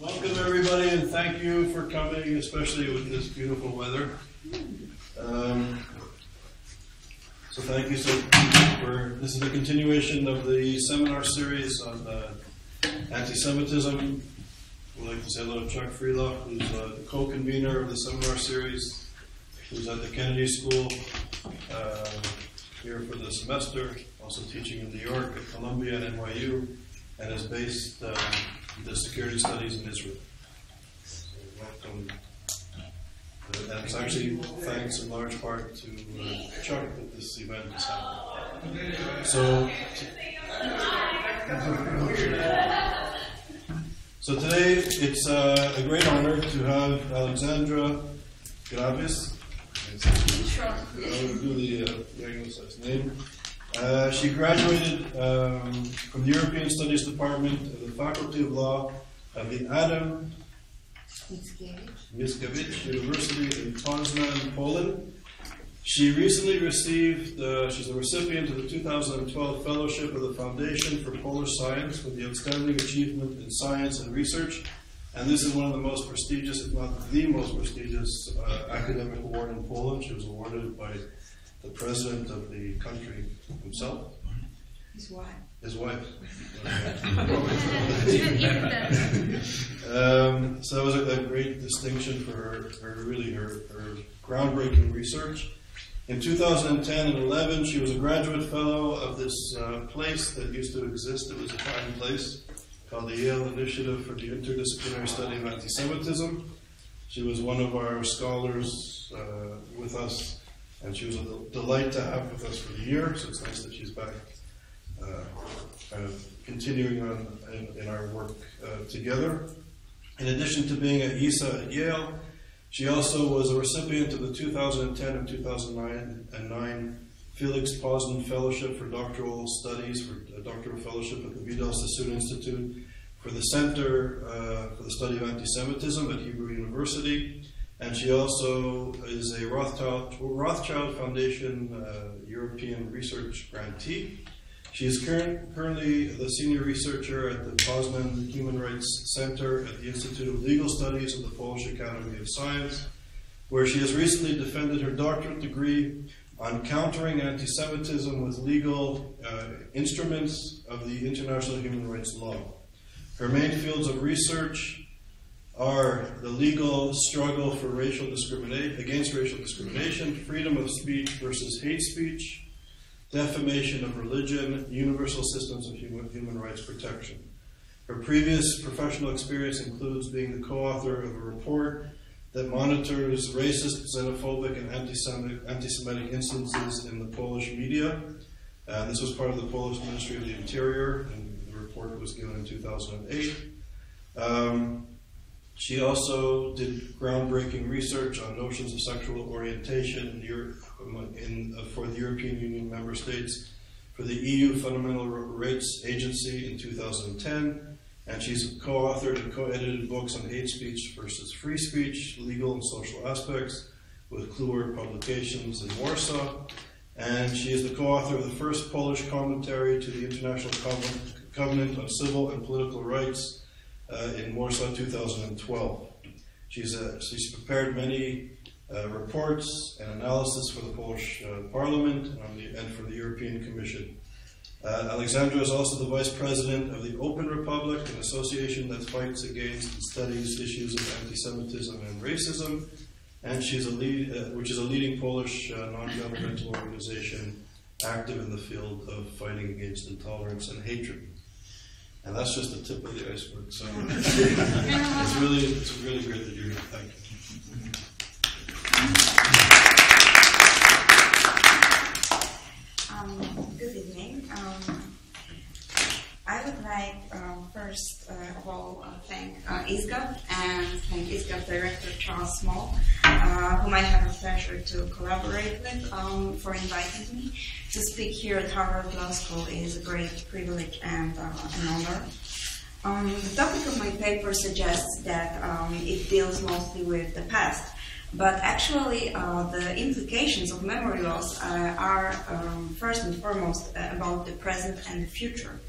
Welcome everybody, and thank you for coming, especially with this beautiful weather. So thank you this is a continuation of the seminar series on anti-Semitism. We'd like to say hello to Chuck Freelock, who's the co-convener of the seminar series, who's at the Kennedy School here for the semester, also teaching in New York at Columbia and NYU, and is based the security studies in Israel. So welcome. And it's actually thanks in large part to Chuck that this event is happening. So today it's a great honor to have Aleksandra Grabias. I'll do the anglicized name. She graduated from the European Studies Department of the Faculty of Law of the Adam Mickiewicz University in Poznan, Poland. She recently received, she's a recipient of the 2012 Fellowship of the Foundation for Polish Science for the Outstanding Achievement in Science and Research. And this is one of the most prestigious, if not the most prestigious, academic award in Poland. She was awarded by the president of the country himself. His wife. His wife. So that was a great distinction for her groundbreaking research. In 2010 and 11, she was a graduate fellow of this place that used to exist. It was a fine place called the Yale Initiative for the Interdisciplinary Study of Anti-Semitism. She was one of our scholars with us, and she was a delight to have with us for the year, so it's nice that she's back, kind of continuing on in our work together. In addition to being at ISA at Yale, she also was a recipient of the 2010 and 2009 Felix Poznan Fellowship for Doctoral Studies, for a doctoral fellowship at the Vidal Sassoon Institute for the Center for the Study of Anti-Semitism at Hebrew University. And she also is a Rothschild Foundation European Research Grantee. She is currently the senior researcher at the Poznan Human Rights Center at the Institute of Legal Studies of the Polish Academy of Science, where she has recently defended her doctorate degree on countering anti-Semitism with legal instruments of the international human rights law. Her main fields of research are the legal struggle for against racial discrimination, freedom of speech versus hate speech, defamation of religion, universal systems of human rights protection. Her previous professional experience includes being the co-author of a report that monitors racist, xenophobic, and anti-Semitic instances in the Polish media. This was part of the Polish Ministry of the Interior, and the report was given in 2008. She also did groundbreaking research on notions of sexual orientation for the European Union member states for the EU Fundamental Rights Agency in 2010, and she's co-authored and co-edited books on hate speech versus free speech, legal and social aspects with Kluwer Publications in Warsaw, and she is the co-author of the first Polish commentary to the International Covenant on Civil and Political Rights in Warsaw 2012. She's prepared many reports and analysis for the Polish Parliament and for the European Commission. Aleksandra is also the Vice President of the Open Republic, an association that fights against and studies issues of anti-Semitism and racism, and she's which is a leading Polish non-governmental organization active in the field of fighting against intolerance and hatred. And that's just the tip of the iceberg. So it's really great that you're here. Thank you. Good evening. I would like first of all thank ISGAP and thank ISGAP Director Charles Small, whom I have the pleasure to collaborate with, for inviting me to speak here at Harvard Law School. It is a great privilege and an honor. The topic of my paper suggests that it deals mostly with the past, but actually the implications of memory loss are first and foremost about the present and the future.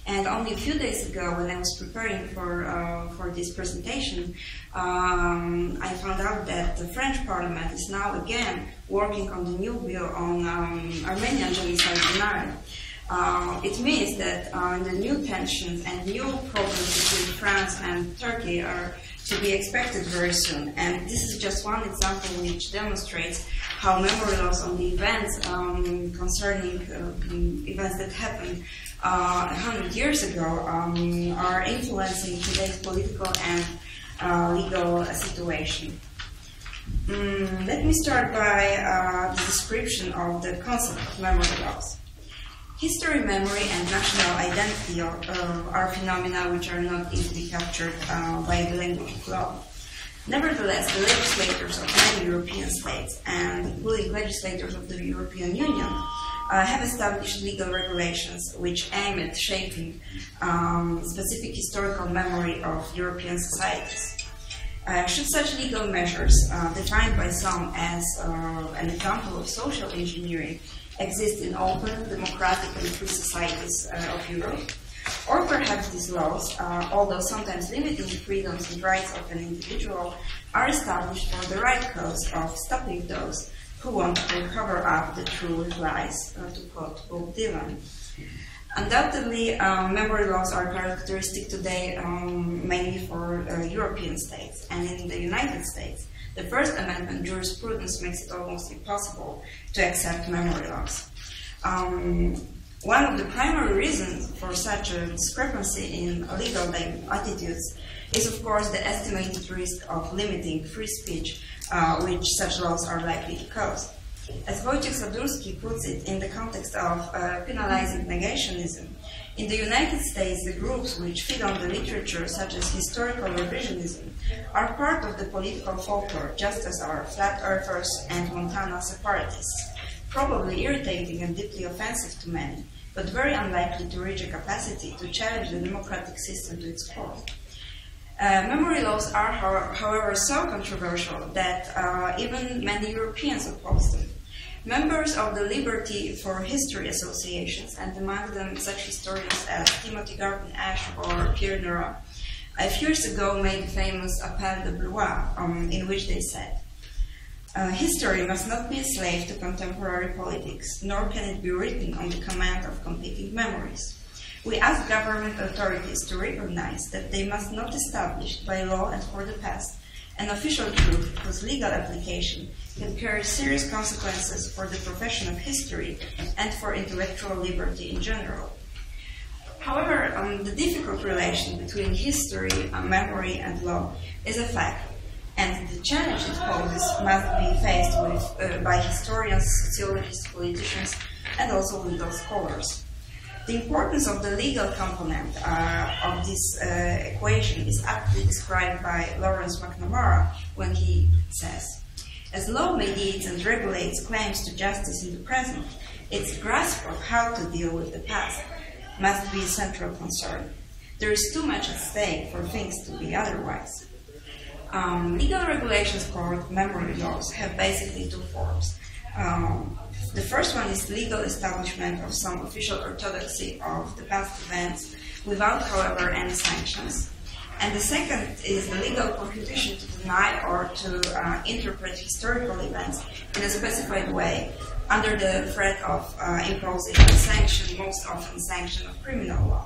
And only a few days ago, when I was preparing for this presentation, I found out that the French Parliament is now again working on the new bill on Armenian genocide denial. It means that the new tensions and new problems between France and Turkey are to be expected very soon. And this is just one example which demonstrates how memory loss on the events concerning events that happened 100 years ago are influencing today's political and legal situation. Let me start by the description of the concept of memory loss. History, memory, and national identity are phenomena which are not easily captured by the language of law. Nevertheless, the legislators of many European states, and including legislators of the European Union, have established legal regulations which aim at shaping specific historical memory of European societies. Should such legal measures, defined by some as an example of social engineering, exist in open, democratic, and free societies of Europe, or perhaps these laws, although sometimes limiting the freedoms and rights of an individual, are established for the right cause of stopping those who want to cover up the truth with lies, to quote Bob Dylan. Undoubtedly, memory laws are characteristic today mainly for European states, and in the United States, the First Amendment jurisprudence makes it almost impossible to accept memory loss. One of the primary reasons for such a discrepancy in legal attitudes is, of course, the estimated risk of limiting free speech, which such laws are likely to cause. As Wojciech Sadurski puts it in the context of penalizing negationism, in the United States, the groups which feed on the literature, such as historical revisionism, are part of the political folklore, just as are flat earthers and Montana separatists, probably irritating and deeply offensive to many, but very unlikely to reach a capacity to challenge the democratic system to its core. Memory laws are, however, so controversial that even many Europeans oppose them. Members of the Liberty for History associations, and among them such historians as Timothy Garton Ash or Pierre Nora, a few years ago made the famous Appel de Blois, in which they said, history must not be a slave to contemporary politics, nor can it be written on the command of competing memories. We ask government authorities to recognize that they must not establish by law and for the past an official truth whose legal application can carry serious consequences for the profession of history and for intellectual liberty in general. However, the difficult relation between history, memory, and law is a fact, and the challenge it poses must be faced with by historians, sociologists, politicians, and also legal scholars. The importance of the legal component of this equation is aptly described by Lawrence McNamara when he says, as law mediates and regulates claims to justice in the present, its grasp of how to deal with the past must be a central concern. There is too much at stake for things to be otherwise. Legal regulations called memory laws have basically two forms. The first one is legal establishment of some official orthodoxy of the past events without, however, any sanctions. And the second is the legal prohibition to deny or to interpret historical events in a specified way under the threat of imposing a sanction, most often sanction of criminal law.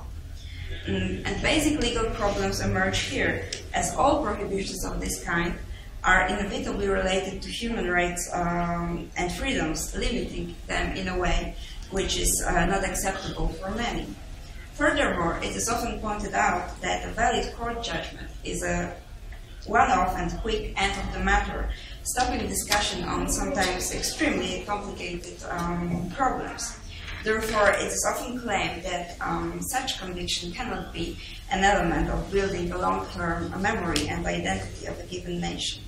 And basic legal problems emerge here, as all prohibitions of this kind are inevitably related to human rights and freedoms, limiting them in a way which is not acceptable for many. Furthermore, it is often pointed out that a valid court judgment is a one-off and quick end of the matter, stopping discussion on sometimes extremely complicated problems. Therefore, it is often claimed that such conviction cannot be an element of building a long-term memory and identity of a given nation.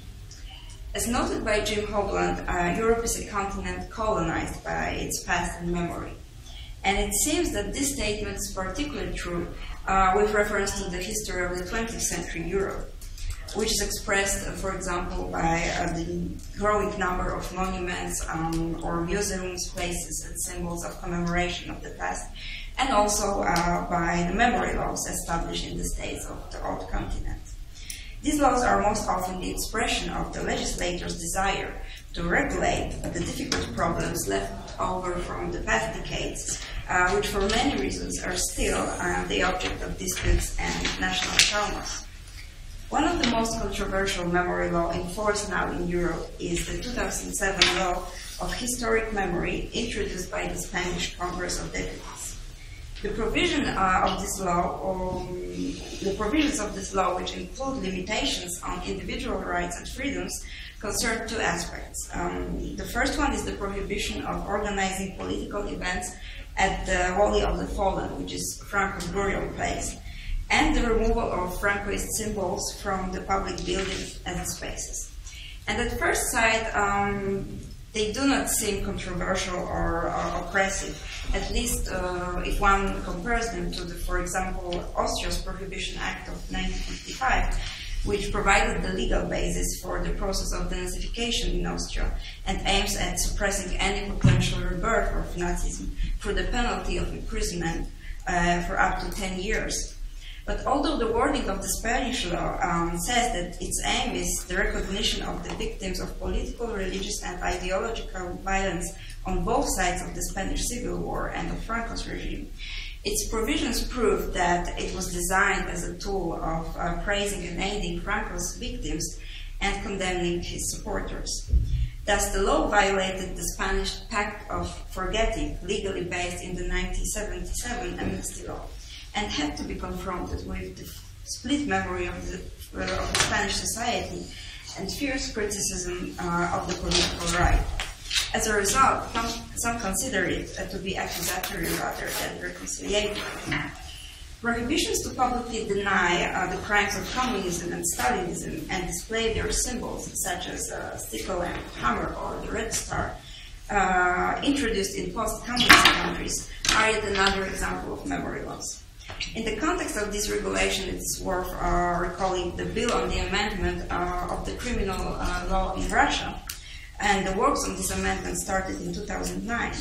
As noted by Jim Hogland, Europe is a continent colonized by its past and memory. And it seems that this statement is particularly true with reference to the history of the 20th century Europe. which is expressed, for example, by the growing number of monuments or museums, places, and symbols of commemoration of the past, and also by the memory laws established in the states of the old continent. These laws are most often the expression of the legislator's desire to regulate the difficult problems left over from the past decades, which for many reasons are still the object of disputes and national traumas. One of the most controversial memory law in force now in Europe is the 2007 Law of Historic Memory, introduced by the Spanish Congress of Deputies. The provisions of this law, which include limitations on individual rights and freedoms, concern two aspects. The first one is the prohibition of organizing political events at the Valley of the Fallen, which is Franco's burial place, and the removal of Francoist symbols from the public buildings and spaces. And at first sight, they do not seem controversial or oppressive, at least if one compares them to, for example, Austria's Prohibition Act of 1955, which provided the legal basis for the process of denazification in Austria and aims at suppressing any potential rebirth of Nazism through the penalty of imprisonment for up to 10 years. But although the wording of the Spanish law says that its aim is the recognition of the victims of political, religious, and ideological violence on both sides of the Spanish Civil War and of Franco's regime, its provisions prove that it was designed as a tool of praising and aiding Franco's victims and condemning his supporters. Thus, the law violated the Spanish Pact of Forgetting, legally based in the 1977 amnesty law, and had to be confronted with the split memory of the Spanish society and fierce criticism of the political right. As a result, some consider it to be accusatory rather than reconciliatory. Prohibitions to publicly deny the crimes of communism and Stalinism and display their symbols, such as a sickle and hammer or the Red Star, introduced in post-communist countries, are yet another example of memory loss. In the context of this regulation, it is worth recalling the bill on the amendment of the criminal law in Russia, and the works on this amendment started in 2009.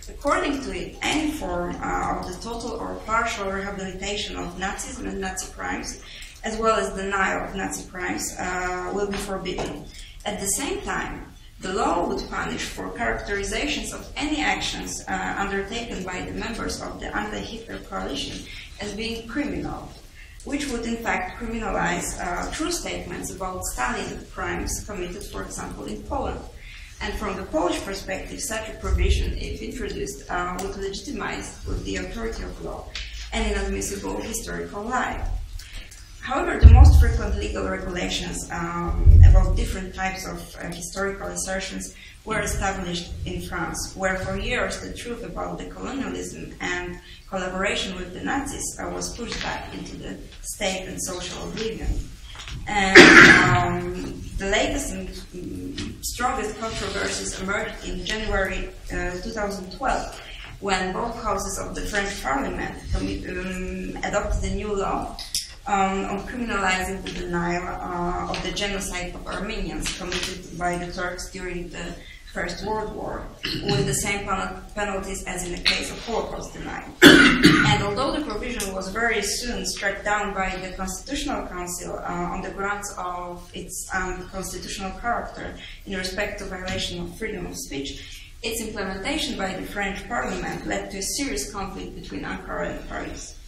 According to it, any form of the total or partial rehabilitation of Nazism and Nazi crimes, as well as denial of Nazi crimes, will be forbidden. At the same time, the law would punish for characterizations of any actions undertaken by the members of the anti-Hitler coalition as being criminal, which would in fact criminalize true statements about Stalin crimes committed, for example, in Poland. And from the Polish perspective, such a provision, if introduced, would legitimize with the authority of law an inadmissible historical lie. However, the most frequent legal regulations about different types of historical assertions were established in France, where for years the truth about the colonialism and collaboration with the Nazis was pushed back into the state and social oblivion. And the latest and strongest controversies emerged in January 2012, when both houses of the French Parliament adopted a new law on criminalizing the denial of the genocide of Armenians committed by the Turks during the First World War, with the same penalties as in the case of Holocaust denial. And although the provision was very soon struck down by the Constitutional Council on the grounds of its unconstitutional character in respect to violation of freedom of speech, its implementation by the French Parliament led to a serious conflict between Ankara and Paris.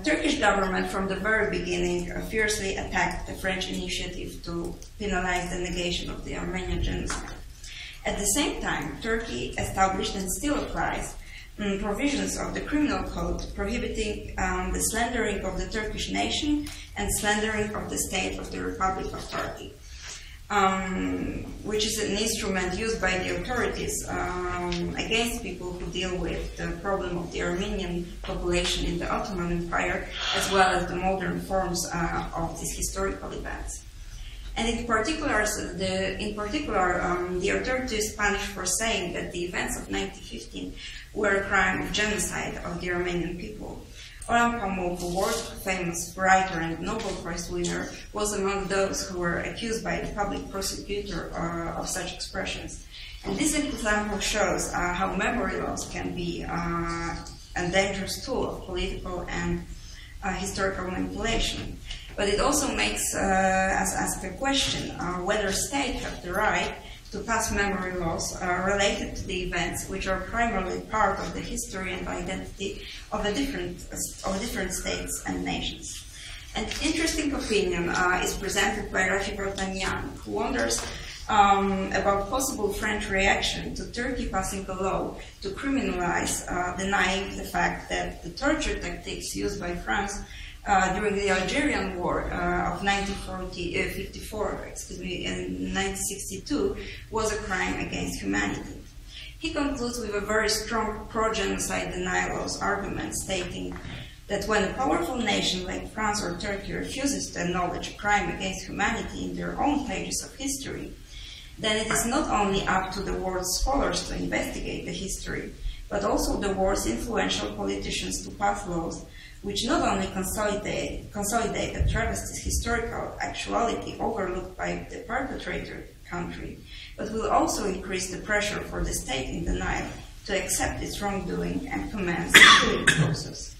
Turkish government from the very beginning fiercely attacked the French initiative to penalize the negation of the Armenian genocide. At the same time, Turkey established and still applies provisions of the criminal code prohibiting the slandering of the Turkish nation and slandering of the state of the Republic of Turkey, which is an instrument used by the authorities against people who deal with the problem of the Armenian population in the Ottoman Empire, as well as the modern forms of these historical events. And in particular, the authorities punished for saying that the events of 1915 were a crime of genocide of the Armenian people, Orhan Pamuk, a world-famous writer and Nobel Prize winner, was among those who were accused by the public prosecutor of such expressions. And this example shows how memory loss can be a dangerous tool of political and historical manipulation. But it also makes us ask a question whether states have the right to pass memory laws related to the events which are primarily part of the history and identity of different states and nations. An interesting opinion is presented by Rafi Vartanyan, who wonders about possible French reaction to Turkey passing a law to criminalize denying the fact that the torture tactics used by France during the Algerian War of 1954 in 1962 was a crime against humanity. He concludes with a very strong pro-genocide denial argument, stating that when a powerful nation like France or Turkey refuses to acknowledge a crime against humanity in their own pages of history, then it is not only up to the world's scholars to investigate the history, but also the world's influential politicians to pass laws which not only consolidate a travesty historical actuality overlooked by the perpetrator country, but will also increase the pressure for the state in denial to accept its wrongdoing and commence the healing process.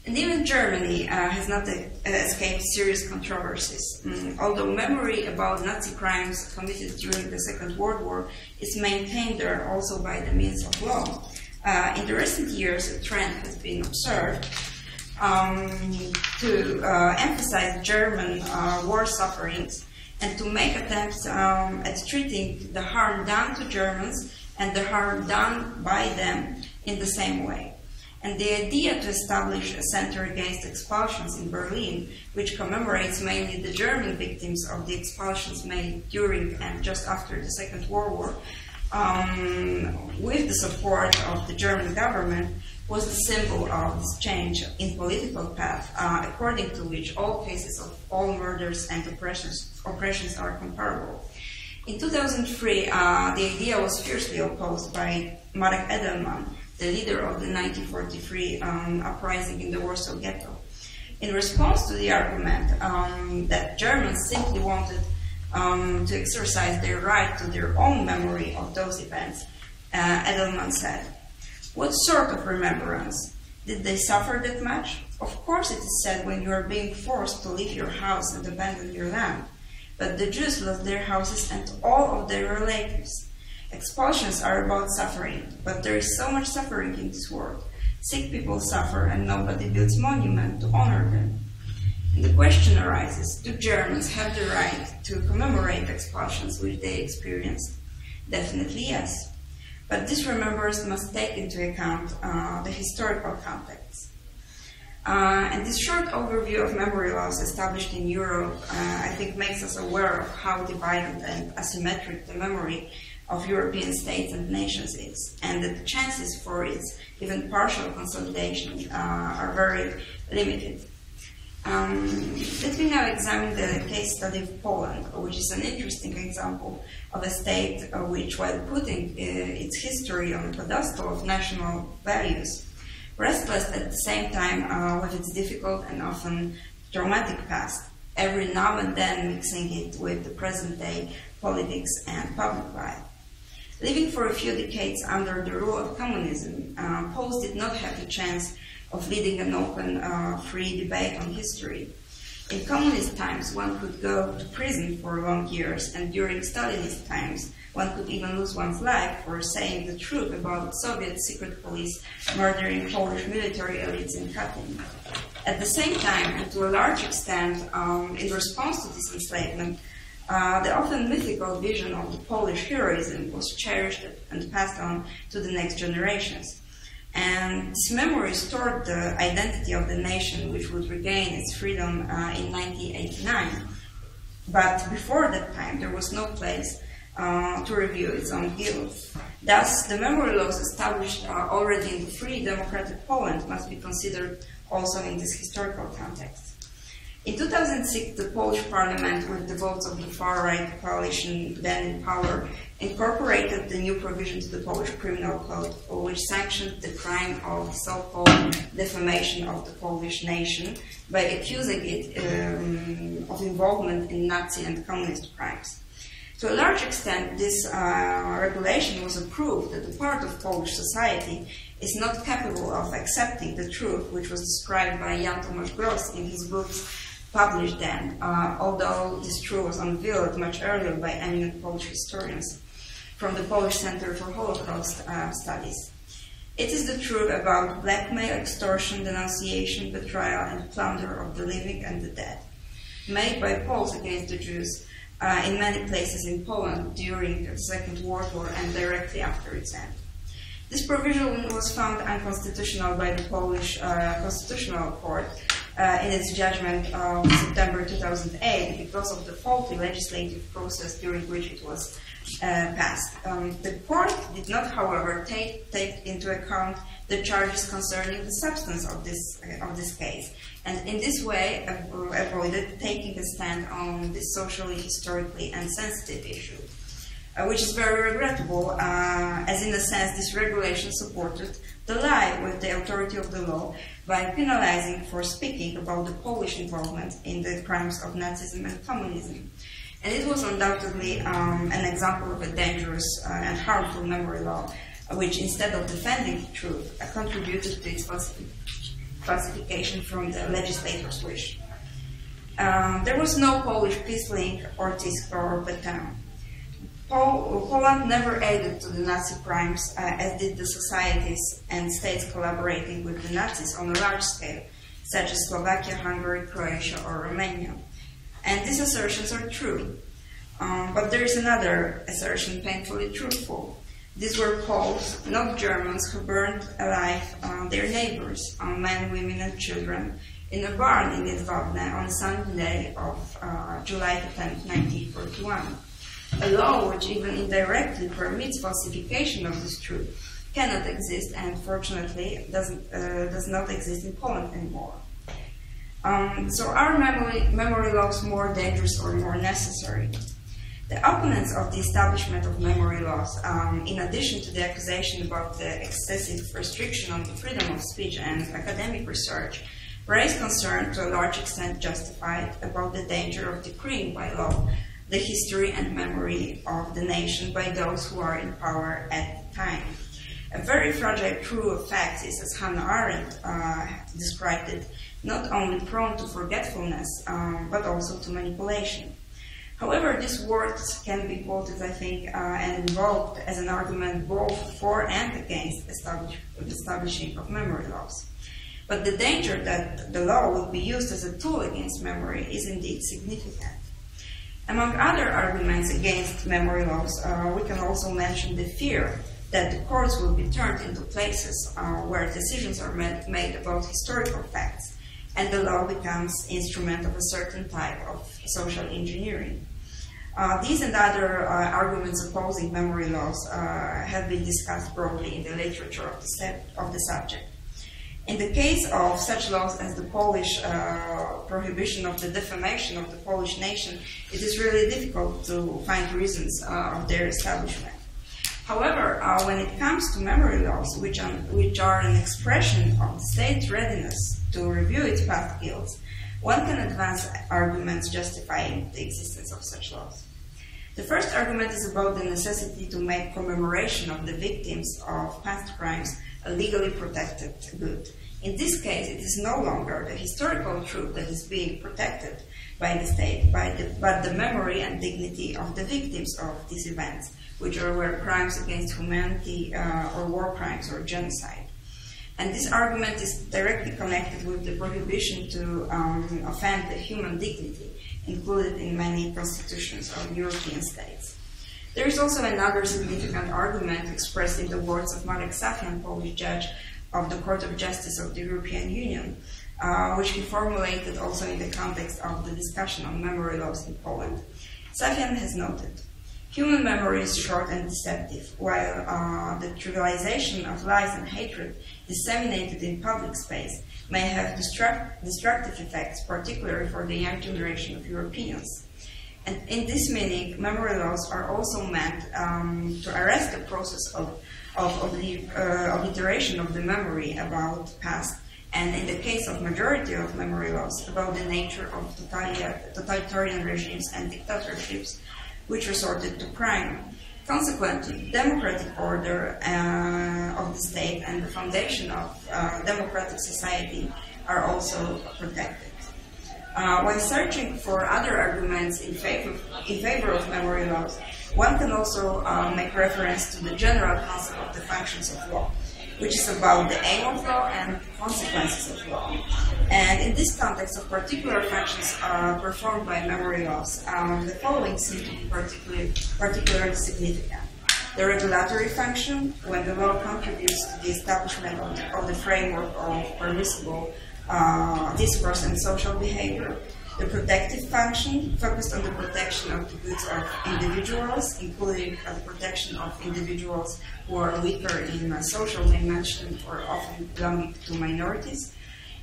And even Germany has not escaped serious controversies. Although memory about Nazi crimes committed during the Second World War is maintained there also by the means of law, in the recent years a trend has been observed to emphasize German war sufferings and to make attempts at treating the harm done to Germans and the harm done by them in the same way. And the idea to establish a center against expulsions in Berlin, which commemorates mainly the German victims of the expulsions made during and just after the Second World War, with the support of the German government, was the symbol of this change in political path, according to which all cases of all murders and oppressions are comparable. In 2003, the idea was fiercely opposed by Marek Edelman, the leader of the 1943 uprising in the Warsaw Ghetto. In response to the argument that Germans simply wanted to exercise their right to their own memory of those events, Edelman said, "What sort of remembrance? Did they suffer that much? Of course it is sad when you are being forced to leave your house and abandon your land. But the Jews lost their houses and all of their relatives. Expulsions are about suffering, but there is so much suffering in this world. Sick people suffer and nobody builds monuments to honor them." And the question arises, do Germans have the right to commemorate expulsions which they experienced? Definitely yes. But this remembrance must take into account the historical context. And this short overview of memory laws established in Europe, I think, makes us aware of how divided and asymmetric the memory of European states and nations is, and that the chances for its even partial consolidation are very limited. Let me now examine the case study of Poland, which is an interesting example of a state which, while putting its history on the pedestal of national values, restless at the same time with its difficult and often traumatic past, every now and then mixing it with the present-day politics and public life. Living for a few decades under the rule of communism, Poles did not have the chance of leading an open, free debate on history. In communist times, one could go to prison for long years, and during Stalinist times, one could even lose one's life for saying the truth about Soviet secret police murdering Polish military elites in Katyn. At the same time, and to a large extent, in response to this enslavement, the often mythical vision of the Polish heroism was cherished and passed on to the next generations. And this memory stored the identity of the nation, which would regain its freedom in 1989. But before that time, there was no place to review its own guilt. Thus, the memory laws established already in the free democratic Poland must be considered also in this historical context. In 2006, the Polish parliament, with the votes of the far-right coalition then in power, incorporated the new provision to the Polish Criminal Code, which sanctioned the crime of so-called defamation of the Polish nation by accusing it of involvement in Nazi and communist crimes. To a large extent, this regulation was a proof that the part of Polish society is not capable of accepting the truth, which was described by Jan Tomasz Gross in his books published then, although this truth was unveiled much earlier by eminent Polish historians from the Polish Center for Holocaust Studies. It is the truth about blackmail, extortion, denunciation, betrayal, and plunder of the living and the dead, made by Poles against the Jews in many places in Poland during the Second World War and directly after its end. This provision was found unconstitutional by the Polish Constitutional Court in its judgment of September 2008 because of the faulty legislative process during which it was passed. The court did not, however, take into account the charges concerning the substance of this case, and in this way avoided taking a stand on this socially, historically, and sensitive issue, which is very regrettable, as in a sense this regulation supported the lie with the authority of the law by penalizing for speaking about the Polish involvement in the crimes of Nazism and communism. And it was undoubtedly an example of a dangerous and harmful memory law, which instead of defending the truth, contributed to its falsification from the legislator's wish. There was no Polish peace link or TISK or Petain. Poland never aided to the Nazi crimes, as did the societies and states collaborating with the Nazis on a large scale, such as Slovakia, Hungary, Croatia, or Romania. And these assertions are true. But there is another assertion painfully truthful. These were Poles, not Germans, who burned alive their neighbors, men, women, and children, in a barn in Jedwabne on Sunday of July 10, 1941. A law which even indirectly permits falsification of this truth cannot exist, and fortunately does not exist in Poland anymore. So are memory laws more dangerous or more necessary? The opponents of the establishment of memory laws, in addition to the accusation about the excessive restriction on the freedom of speech and academic research, raise concern to a large extent justified about the danger of decreeing by law the history and memory of the nation by those who are in power at the time. A very fragile crew of facts is, as Hannah Arendt described it, not only prone to forgetfulness, but also to manipulation. However, these words can be quoted, I think, and invoked as an argument both for and against establishing of memory laws. But the danger that the law will be used as a tool against memory is indeed significant. Among other arguments against memory laws, we can also mention the fear that the courts will be turned into places where decisions are made about historical facts, and the law becomes instrument of a certain type of social engineering. These and other arguments opposing memory laws have been discussed broadly in the literature of the subject. In the case of such laws as the Polish prohibition of the defamation of the Polish nation, it is really difficult to find reasons of their establishment. However, when it comes to memory laws, which are an expression of the state's readiness to review its past guilts, one can advance arguments justifying the existence of such laws. The first argument is about the necessity to make commemoration of the victims of past crimes a legally protected good. In this case, it is no longer the historical truth that is being protected by the state, but the memory and dignity of the victims of these events, which were crimes against humanity or war crimes or genocide. And this argument is directly connected with the prohibition to offend the human dignity included in many constitutions of European states. There is also another significant argument expressed in the words of Marek Safian, Polish judge of the Court of Justice of the European Union, which he formulated also in the context of the discussion on memory laws in Poland. Safian has noted, Human memory is short and deceptive, while the trivialization of lies and hatred disseminated in public space may have destructive effects, particularly for the young generation of Europeans. And in this meaning, memory laws are also meant to arrest the process of obliteration of the memory about past, and in the case of majority of memory laws, about the nature of totalitarian regimes and dictatorships which resorted to crime. Consequently, democratic order of the state and the foundation of democratic society are also protected. When searching for other arguments in favor of memory laws, one can also make reference to the general concept of the functions of law, which is about the aim of law and consequences of law. And in this context of particular functions performed by memory laws, the following seem to be particularly significant. The regulatory function, when the law contributes to the establishment of the framework of permissible discourse and social behavior. The protective function, focused on the protection of the goods of individuals, including the protection of individuals who are weaker in a social dimension or often belonging to minorities.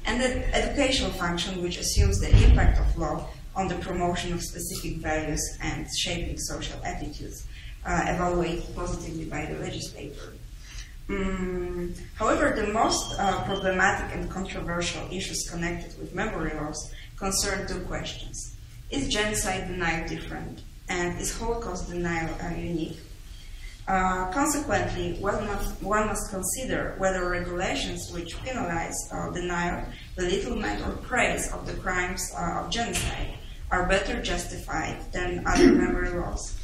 And the educational function, which assumes the impact of law on the promotion of specific values and shaping social attitudes, evaluated positively by the legislator. However, the most problematic and controversial issues connected with memory laws concern two questions. Is genocide denial different? And is Holocaust denial unique? Consequently, one must consider whether regulations which penalize denial, belittlement, or praise of the crimes of genocide are better justified than other memory laws,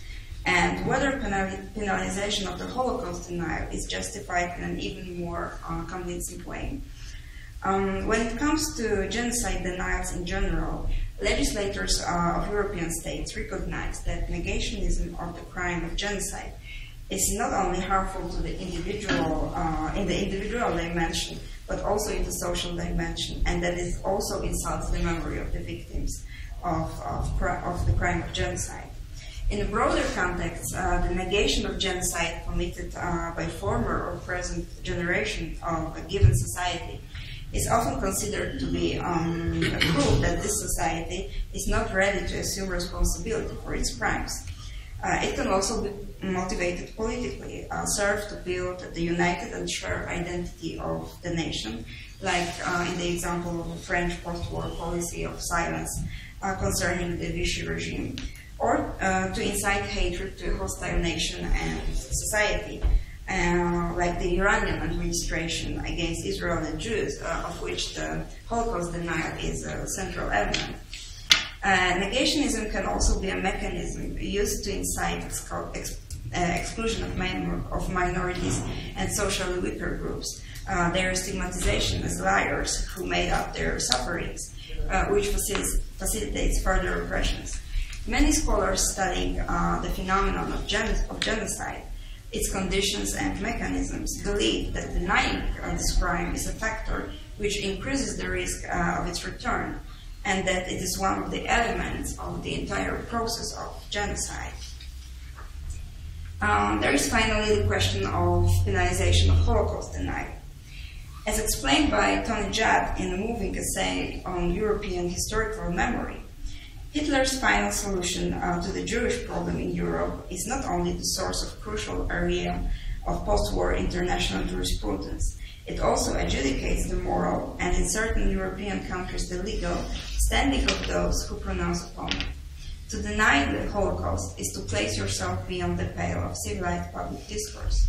and whether penalization of the Holocaust denial is justified in an even more convincing way. When it comes to genocide denials in general, legislators of European states recognize that negationism of the crime of genocide is not only harmful to the individual in the individual dimension, but also in the social dimension, and that it also insults the memory of the victims of the crime of genocide. In a broader context, the negation of genocide committed by former or present generation of a given society is often considered to be a proof that this society is not ready to assume responsibility for its crimes. It can also be motivated politically, serve to build the united and shared identity of the nation, like in the example of the French post-war policy of silence concerning the Vichy regime, or to incite hatred to a hostile nation and society, like the Iranian administration against Israel and Jews, of which the Holocaust denial is a central element. Negationism can also be a mechanism used to incite exclusion of minorities and socially weaker groups, their stigmatization as liars who made up their sufferings, which facilitates further oppressions. Many scholars studying the phenomenon of genocide, its conditions and mechanisms, believe that denying this crime is a factor which increases the risk of its return, and that it is one of the elements of the entire process of genocide. There is finally the question of penalization of Holocaust denial. As explained by Tony Judd in a moving essay on European historical memory, Hitler's final solution to the Jewish problem in Europe is not only the source of crucial area of post-war international jurisprudence, it also adjudicates the moral, and in certain European countries the legal, standing of those who pronounce upon it. To deny the Holocaust is to place yourself beyond the pale of civilized public discourse.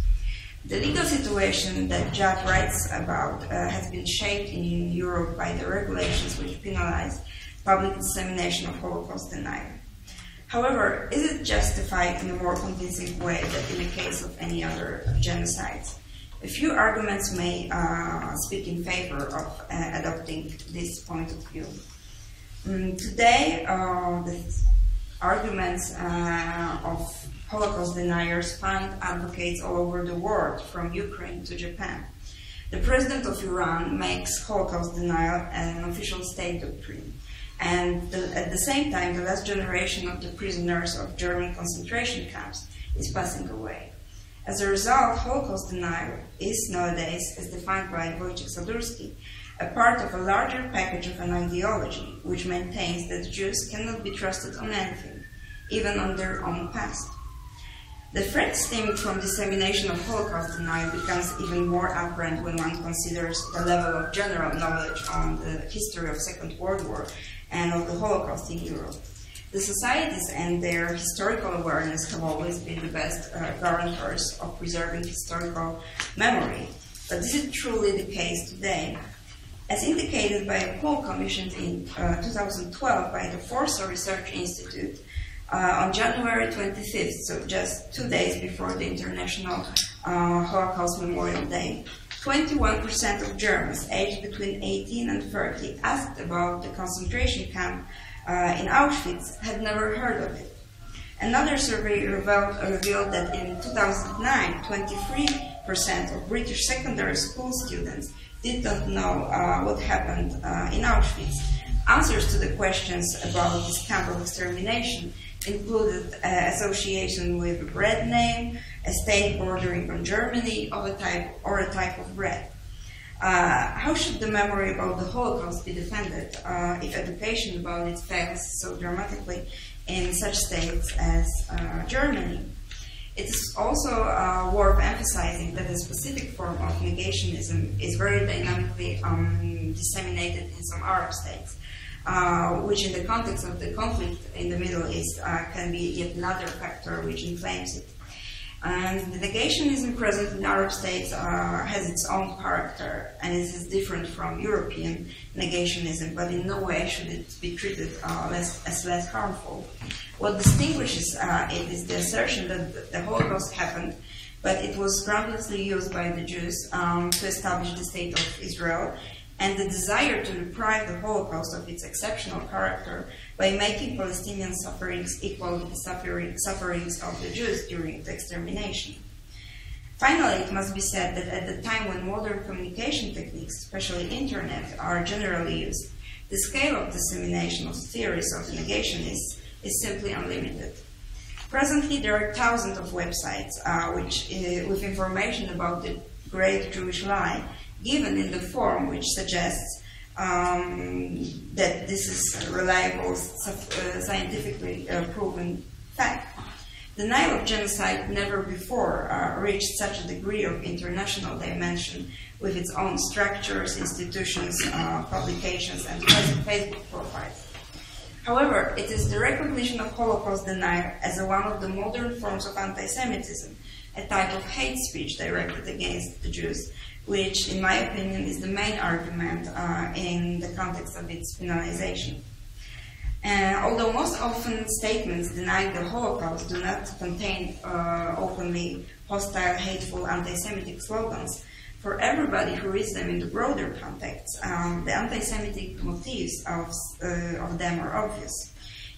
The legal situation that Judd writes about has been shaped in Europe by the regulations which penalize public dissemination of Holocaust denial. However, is it justified in a more convincing way than in the case of any other genocides? A few arguments may speak in favor of adopting this point of view. Today, the arguments of Holocaust deniers find advocates all over the world, from Ukraine to Japan. The president of Iran makes Holocaust denial an official state doctrine, And at the same time, the last generation of the prisoners of German concentration camps is passing away. As a result, Holocaust denial is nowadays, as defined by Wojciech Sadurski, a part of a larger package of an ideology which maintains that Jews cannot be trusted on anything, even on their own past. The threat stemming from dissemination of Holocaust denial becomes even more apparent when one considers the level of general knowledge on the history of Second World War and of the Holocaust in Europe. The societies and their historical awareness have always been the best guarantors of preserving historical memory. But is it truly the case today? As indicated by a poll commissioned in 2012 by the Forza Research Institute, on January 25th, so just 2 days before the International Holocaust Memorial Day, 21% of Germans aged between 18 and 30 asked about the concentration camp in Auschwitz had never heard of it. Another survey revealed that in 2009, 23% of British secondary school students did not know what happened in Auschwitz. Answers to the questions about this camp of extermination included association with a bread name, a state bordering on Germany, or a type of bread. How should the memory about the Holocaust be defended if education about it fails so dramatically in such states as Germany? It is also worth emphasizing that a specific form of negationism is very dynamically disseminated in some Arab states, which in the context of the conflict in the Middle East can be yet another factor which inflames it. And the negationism present in Arab states has its own character, and it is different from European negationism, but in no way should it be treated as less harmful. What distinguishes it is the assertion that the Holocaust happened, but it was groundlessly used by the Jews to establish the state of Israel, and the desire to deprive the Holocaust of its exceptional character by making Palestinian sufferings equal to the sufferings of the Jews during the extermination. Finally, it must be said that at the time when modern communication techniques, especially internet, are generally used, the scale of dissemination of theories of negationists is simply unlimited. Presently, there are thousands of websites with information about the great Jewish lie, given in the form which suggests that this is a reliable, scientifically proven fact. Denial of genocide never before reached such a degree of international dimension with its own structures, institutions, publications, and Facebook profiles. However, it is the recognition of Holocaust denial as one of the modern forms of anti-Semitism, a type of hate speech directed against the Jews, which, in my opinion, is the main argument in the context of its penalization. Although most often statements denying the Holocaust do not contain openly hostile, hateful, anti-Semitic slogans, for everybody who reads them in the broader context, the anti-Semitic motives of them are obvious.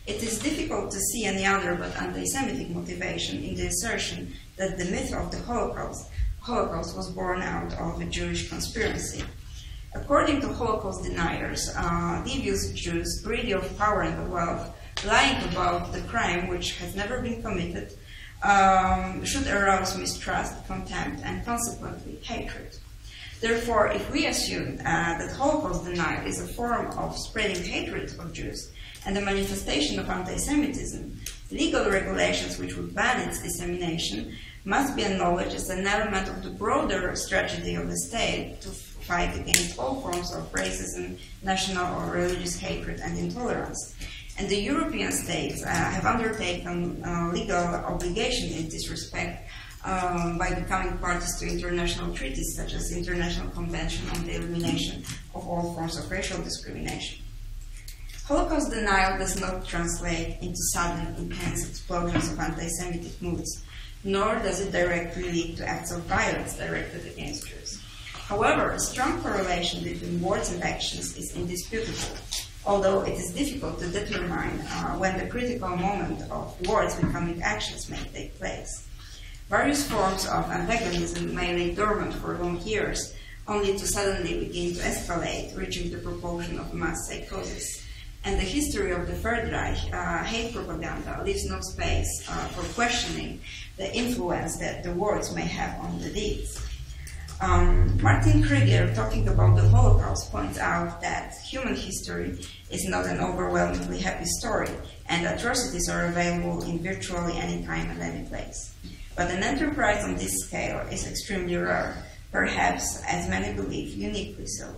It is difficult to see any other but anti-Semitic motivation in the assertion that the myth of the Holocaust was born out of a Jewish conspiracy. According to Holocaust deniers, devious Jews, greedy of power and wealth, lying about the crime which has never been committed, should arouse mistrust, contempt, and consequently hatred. Therefore, if we assume that Holocaust denial is a form of spreading hatred of Jews and a manifestation of anti-Semitism, legal regulations which would ban its dissemination must be acknowledged as an element of the broader strategy of the state to fight against all forms of racism, national or religious hatred and intolerance. And the European states have undertaken legal obligation in this respect by becoming parties to international treaties such as the International Convention on the Elimination of All Forms of Racial Discrimination. Holocaust denial does not translate into sudden, intense explosions of anti-Semitic moods, nor does it directly lead to acts of violence directed against Jews. However, a strong correlation between words and actions is indisputable, although it is difficult to determine when the critical moment of words becoming actions may take place. Various forms of antagonism may lay dormant for long years, only to suddenly begin to escalate, reaching the proportion of mass psychosis. and the history of the Third Reich, hate propaganda leaves no space for questioning the influence that the words may have on the deeds. Martin Krieger, talking about the Holocaust, points out that human history is not an overwhelmingly happy story, and atrocities are available in virtually any time and any place. But an enterprise on this scale is extremely rare, perhaps, as many believe, uniquely so.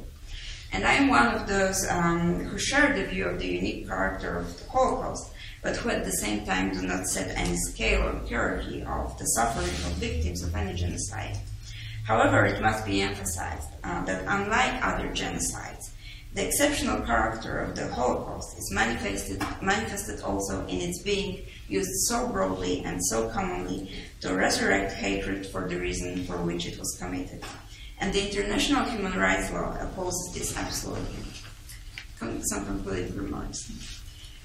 And I am one of those who share the view of the unique character of the Holocaust, but who at the same time do not set any scale or hierarchy of the suffering of victims of any genocide. However, it must be emphasized that unlike other genocides, the exceptional character of the Holocaust is manifested also in its being used so broadly and so commonly to resurrect hatred for the reason for which it was committed. And the international human rights law opposes this absolutely. Some concluding remarks.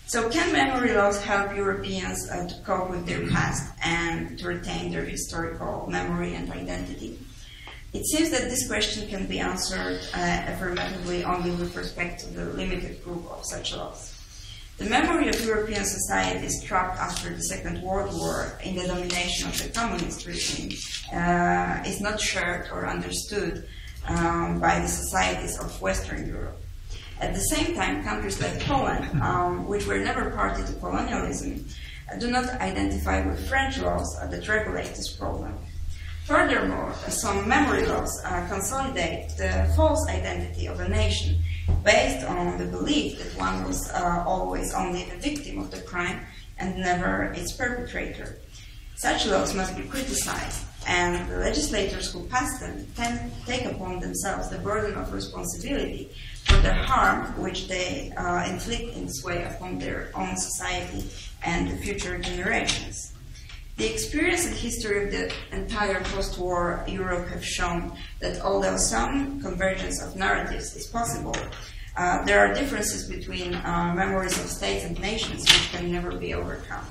So can memory laws help Europeans to cope with their past and to retain their historical memory and identity? It seems that this question can be answered affirmatively only with respect to the limited group of such laws. The memory of European societies trapped after the Second World War in the domination of the communist regime is not shared or understood by the societies of Western Europe. At the same time, countries like Poland, which were never party to colonialism, do not identify with French laws that regulate this problem. Furthermore, some memory laws consolidate the false identity of a nation based on the belief that one was always only the victim of the crime and never its perpetrator. Such laws must be criticized, and the legislators who pass them take upon themselves the burden of responsibility for the harm which they inflict in this way upon their own society and future generations. The experience and history of the entire post-war Europe have shown that although some convergence of narratives is possible, there are differences between memories of states and nations which can never be overcome.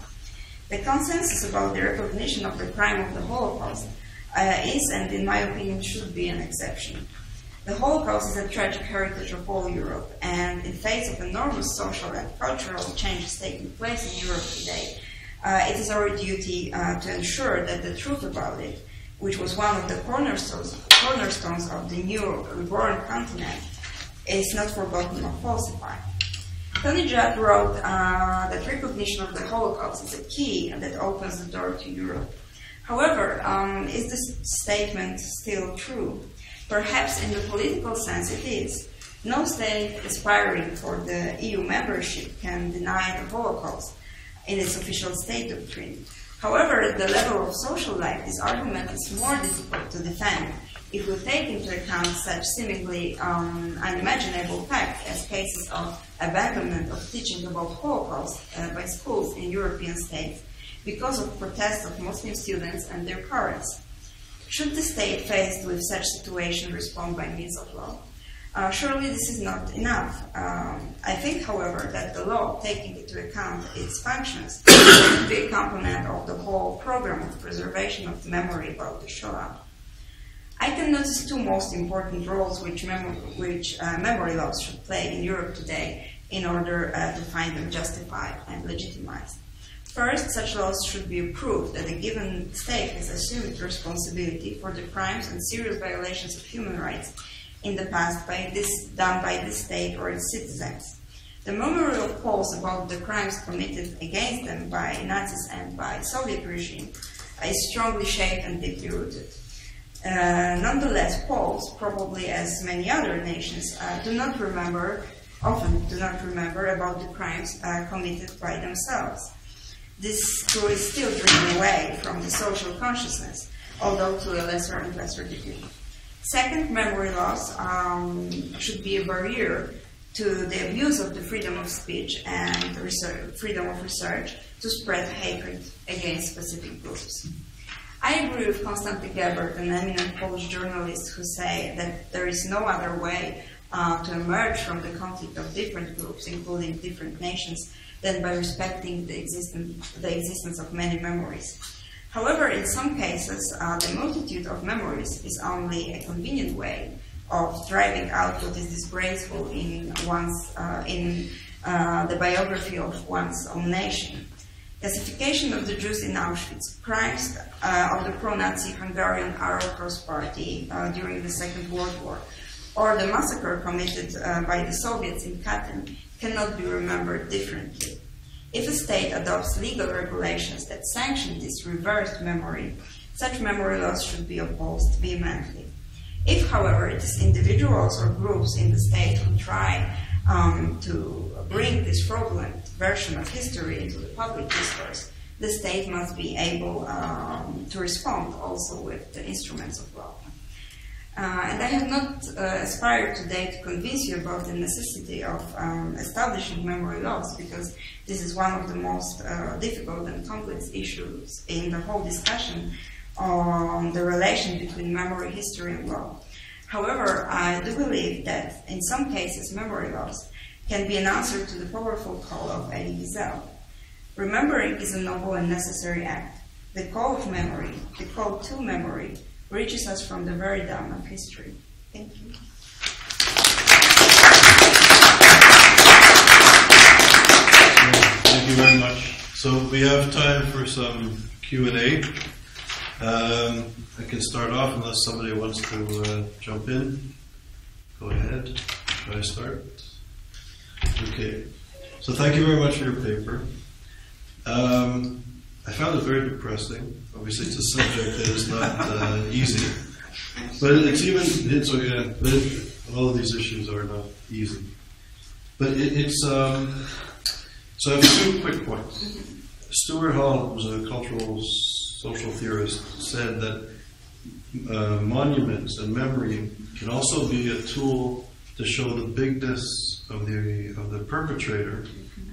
The consensus about the recognition of the crime of the Holocaust is, and in my opinion, should be an exception. The Holocaust is a tragic heritage of all Europe, and in face of enormous social and cultural changes taking place in Europe today, it is our duty to ensure that the truth about it, which was one of the cornerstones of the new reborn continent, is not forgotten or falsified. Tony Judd wrote that recognition of the Holocaust is a key that opens the door to Europe. However, is this statement still true? Perhaps in the political sense it is. No state aspiring for the EU membership can deny the Holocaust in its official state doctrine. However, at the level of social life, this argument is more difficult to defend if we take into account such seemingly unimaginable facts as cases of abandonment of teaching about Holocaust by schools in European states because of protests of Muslim students and their parents. Should the state faced with such situation respond by means of law? Surely this is not enough. I think, however, that the law, taking into account its functions, should be a component of the whole program of preservation of the memory about the Shoah. I can notice two most important roles which memory laws should play in Europe today in order to find them justified and legitimized. First, such laws should be approved that a given state has assumed responsibility for the crimes and serious violations of human rights in the past done by this state or its citizens. The memorial polls about the crimes committed against them by Nazis and by Soviet regime is strongly shaped and deeply rooted. Nonetheless, Poles, probably as many other nations, often do not remember about the crimes committed by themselves. This crew is still driven away from the social consciousness, although to a lesser and lesser degree. Second, memory laws should be a barrier to the abuse of the freedom of speech and freedom of research to spread hatred against specific groups. I agree with Konstanty Gebert, an eminent Polish journalist, who say that there is no other way to emerge from the conflict of different groups, including different nations, than by respecting the existence of many memories. However, in some cases, the multitude of memories is only a convenient way of driving out what is disgraceful in the biography of one's own nation. Classification of the Jews in Auschwitz, crimes of the pro-Nazi Hungarian Arrow Cross Party during the Second World War, or the massacre committed by the Soviets in Katyn cannot be remembered differently. If a state adopts legal regulations that sanction this reversed memory, such memory loss should be opposed vehemently. If, however, it is individuals or groups in the state who try to bring this fraudulent version of history into the public discourse, the state must be able to respond also with the instruments of law. And I have not aspired today to convince you about the necessity of establishing memory laws, because this is one of the most difficult and complex issues in the whole discussion on the relation between memory, history, and law. However, I do believe that in some cases memory loss can be an answer to the powerful call of Elie Wiesel. Remembering is a noble and necessary act. The call of memory, the call to memory, reaches us from the very dawn of history. Thank you. Thank you very much. So we have time for some Q&A. I can start off unless somebody wants to jump in. Go ahead. Should I start? Okay. So thank you very much for your paper. I found it very depressing. Obviously, it's a subject that is not easy, but all of these issues are not easy. But so I have two quick points. Stuart Hall, who was a cultural social theorist, said that monuments and memory can also be a tool to show the bigness of the perpetrator,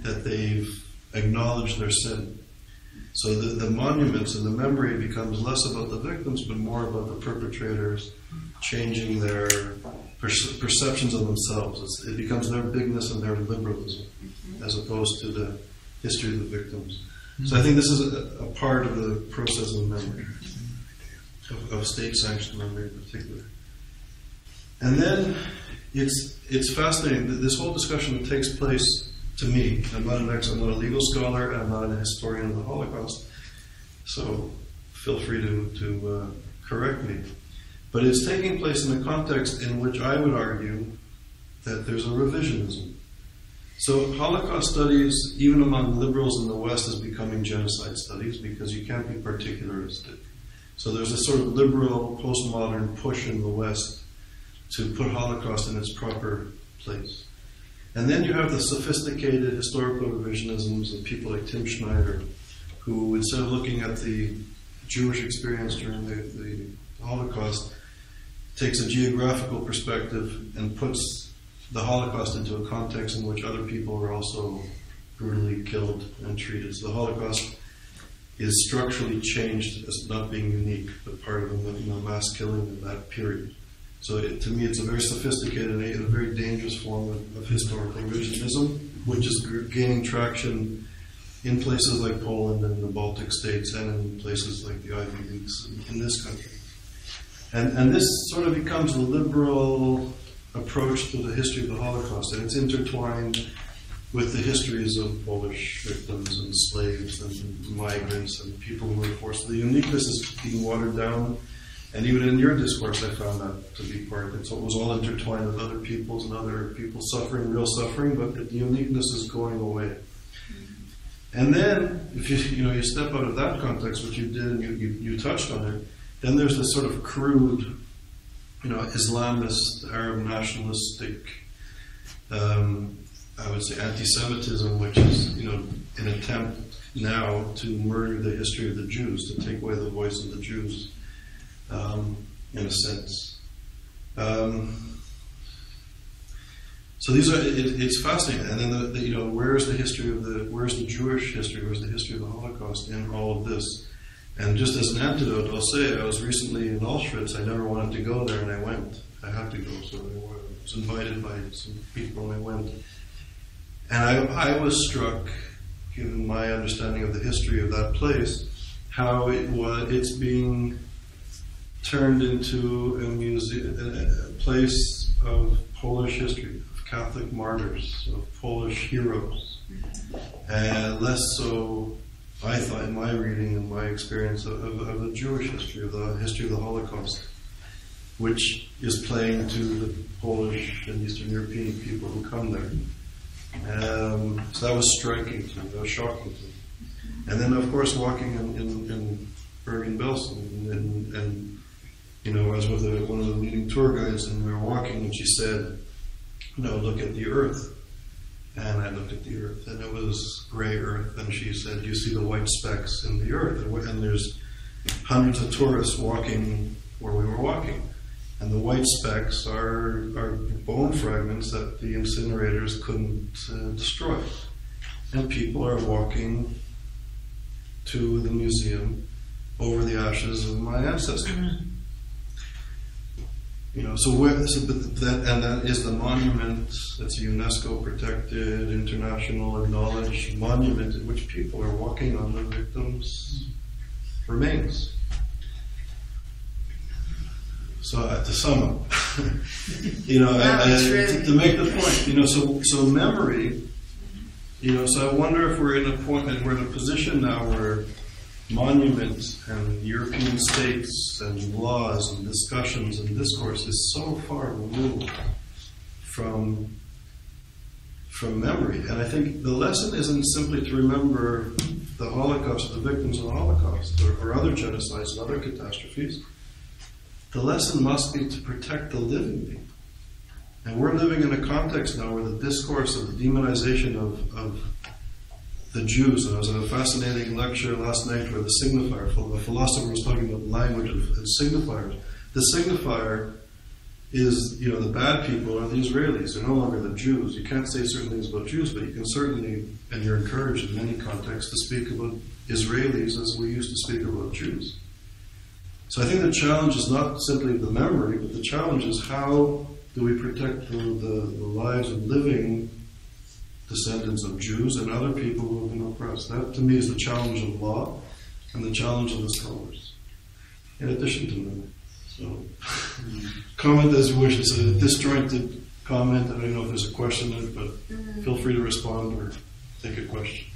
that they've acknowledged their sin. So the monuments and the memory becomes less about the victims, but more about the perpetrators changing their perceptions of themselves. It becomes their bigness and their liberalism, as opposed to the history of the victims. So I think this is a part of the process of memory, of state-sanctioned memory in particular. And then it's fascinating that this whole discussion that takes place, to me, I'm not a legal scholar, and I'm not a historian of the Holocaust, so feel free to correct me. But it's taking place in a context in which I would argue that there's a revisionism. So Holocaust studies, even among liberals in the West, is becoming genocide studies because you can't be particularistic. So there's a sort of liberal, postmodern push in the West to put Holocaust in its proper place. And then you have the sophisticated historical revisionisms of people like Tim Schneider, who, instead of looking at the Jewish experience during the Holocaust, takes a geographical perspective and puts the Holocaust into a context in which other people were also brutally killed and treated. So the Holocaust is structurally changed as not being unique, but part of a mass killing in that period. So to me, it's a very sophisticated and a very dangerous form of historical revisionism, which is gaining traction in places like Poland and the Baltic states, and in places like the Ivy Leagues in this country. And this sort of becomes a liberal approach to the history of the Holocaust, and it's intertwined with the histories of Polish victims and slaves and migrants and people who were forced. The uniqueness is being watered down. And even in your discourse, I found that to be part of it. So it was all intertwined with other peoples and other people suffering, real suffering, but the uniqueness is going away. And then, if you step out of that context, which you did, and you touched on it, then there's this sort of crude, Islamist, Arab nationalistic, I would say anti-Semitism, which is, an attempt now to murder the history of the Jews, to take away the voice of the Jews. In a sense. So it's fascinating. And then where's the Jewish history, where's the history of the Holocaust in all of this? And just as an antidote, I'll say I was recently in Auschwitz. I never wanted to go there, and I went. I had to go, so I was invited by some people, and I went. And I was struck, given my understanding of the history of that place, how it's being turned into a museum, a place of Polish history, Catholic martyrs, of Polish heroes, and less so, I thought, in my reading and my experience of the Jewish history, of the history of the Holocaust, which is playing to the Polish and Eastern European people who come there. So that was striking to me, that was shocking to me. And then, of course, walking in Bergen-Belsen, and you know, I was with one of the leading tour guides, and we were walking, and she said, "No, look at the earth." And I looked at the earth, and it was gray earth, and she said, "You see the white specks in the earth?" And there's hundreds of tourists walking where we were walking. And the white specks are bone fragments that the incinerators couldn't destroy. And people are walking to the museum over the ashes of my ancestors. You know, that is the monument. That's a UNESCO protected, international acknowledged monument in which people are walking on the victims' remains. So to sum up, you know, to make the point, you know, so memory, you know, so I wonder if we're in a position now where monuments and European states and laws and discussions and discourse is so far removed from memory. And I think the lesson isn't simply to remember the Holocaust, the victims of the Holocaust, or other genocides and other catastrophes. The lesson must be to protect the living people. And we're living in a context now where the discourse of the demonization of the Jews, and I was at a fascinating lecture last night where the philosopher was talking about the language of signifiers. The signifier is, you know, the bad people are the Israelis. They're no longer the Jews. You can't say certain things about Jews, but you can certainly, and you're encouraged in many contexts, to speak about Israelis as we used to speak about Jews. So I think the challenge is not simply the memory, but the challenge is how do we protect the lives of living descendants of Jews and other people who have been oppressed. That, to me, is the challenge of law and the challenge of the scholars, in addition to memory. So, comment as you wish. It's a disjointed comment. I don't know if there's a question in it, but feel free to respond or take a question.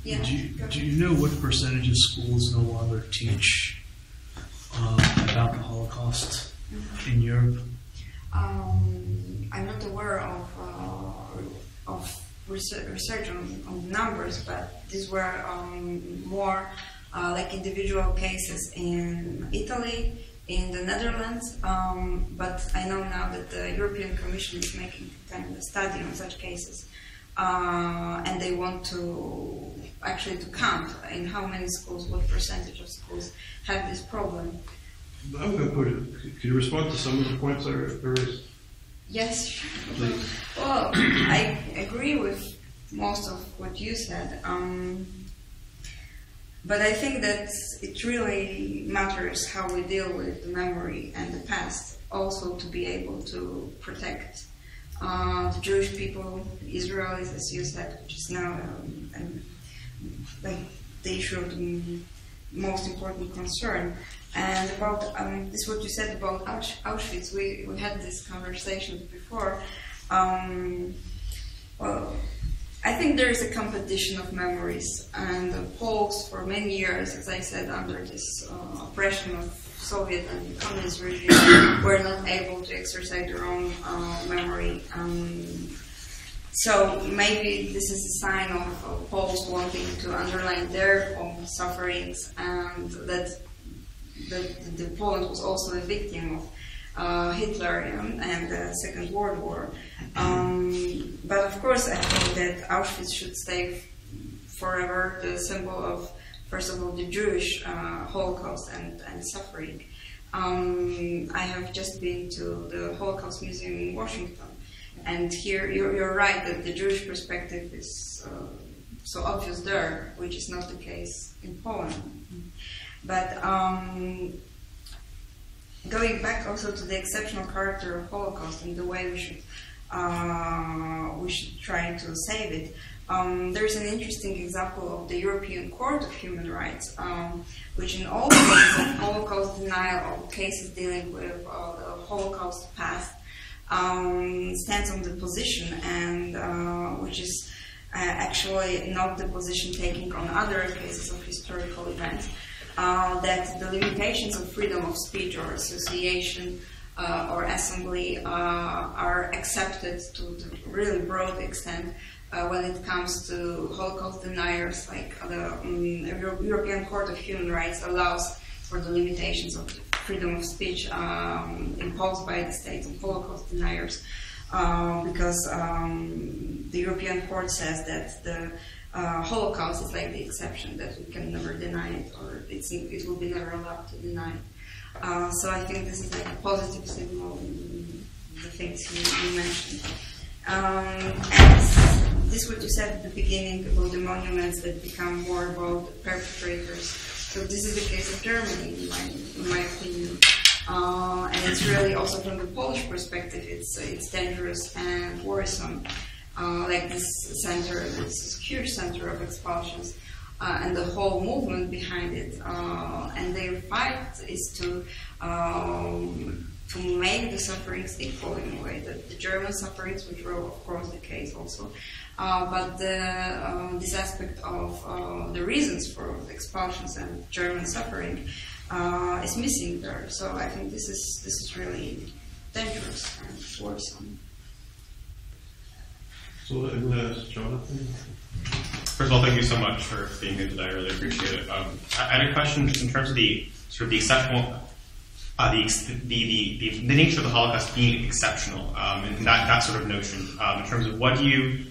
Yeah. Do you know what percentage of schools no longer teach about the Holocaust in Europe? I'm not aware of research on numbers, but these were more like individual cases in Italy, in the Netherlands. But I know now that the European Commission is making kind of a study on such cases. And they want to actually to count in how many schools, what percentage of schools have this problem. I'm going to put it. Can you respond to some of the points I raised? Yes, sure. Well, I agree with most of what you said, but I think that it really matters how we deal with the memory and the past, also to be able to protect the Jewish people, Israelis, as you said, which is now like the issue of the most important concern. And about this, what you said about Auschwitz, we had this conversation before. Well, I think there is a competition of memories, and the Poles, for many years, as I said, under this oppression of Soviet and communist regime, were not able to exercise their own memory. So maybe this is a sign of Poles wanting to underline their own sufferings, and that the Poland was also a victim of Hitler and the Second World War. But of course, I think that Auschwitz should stay forever the symbol of, first of all, the Jewish Holocaust and suffering. I have just been to the Holocaust Museum in Washington, and here you're right that the Jewish perspective is so obvious there, which is not the case in Poland. But going back also to the exceptional character of Holocaust and the way we should try to save it, there's an interesting example of the European Court of Human Rights, which in all cases of Holocaust denial, all cases dealing with the Holocaust past, stands on the position, and which is actually not the position taken on other cases of historical events, that the limitations of freedom of speech or association or assembly are accepted to a really broad extent when it comes to Holocaust deniers, like the European Court of Human Rights allows for the limitations of freedom of speech imposed by the states on Holocaust deniers, because the European Court says that the Holocaust is like the exception, that we can never deny it, or it will be never allowed to deny it. So I think this is like a positive signal in the things you mentioned. And this is what you said at the beginning about the monuments that become more about the perpetrators. So this is the case of Germany, in my opinion. And it's really also from the Polish perspective, it's dangerous and worrisome. Like this center, this huge center of expulsions, and the whole movement behind it. And their fight is to make the sufferings equal in a way, the German sufferings, which were of course the case also, but this aspect of the reasons for the expulsions and German suffering is missing there. So I think this is really dangerous and worrisome. So I'm going to ask Jonathan. First of all, thank you so much for being here today. I really appreciate it. I had a question just in terms of the sort of the exceptional, the nature of the Holocaust being exceptional, and that sort of notion. In terms of what do you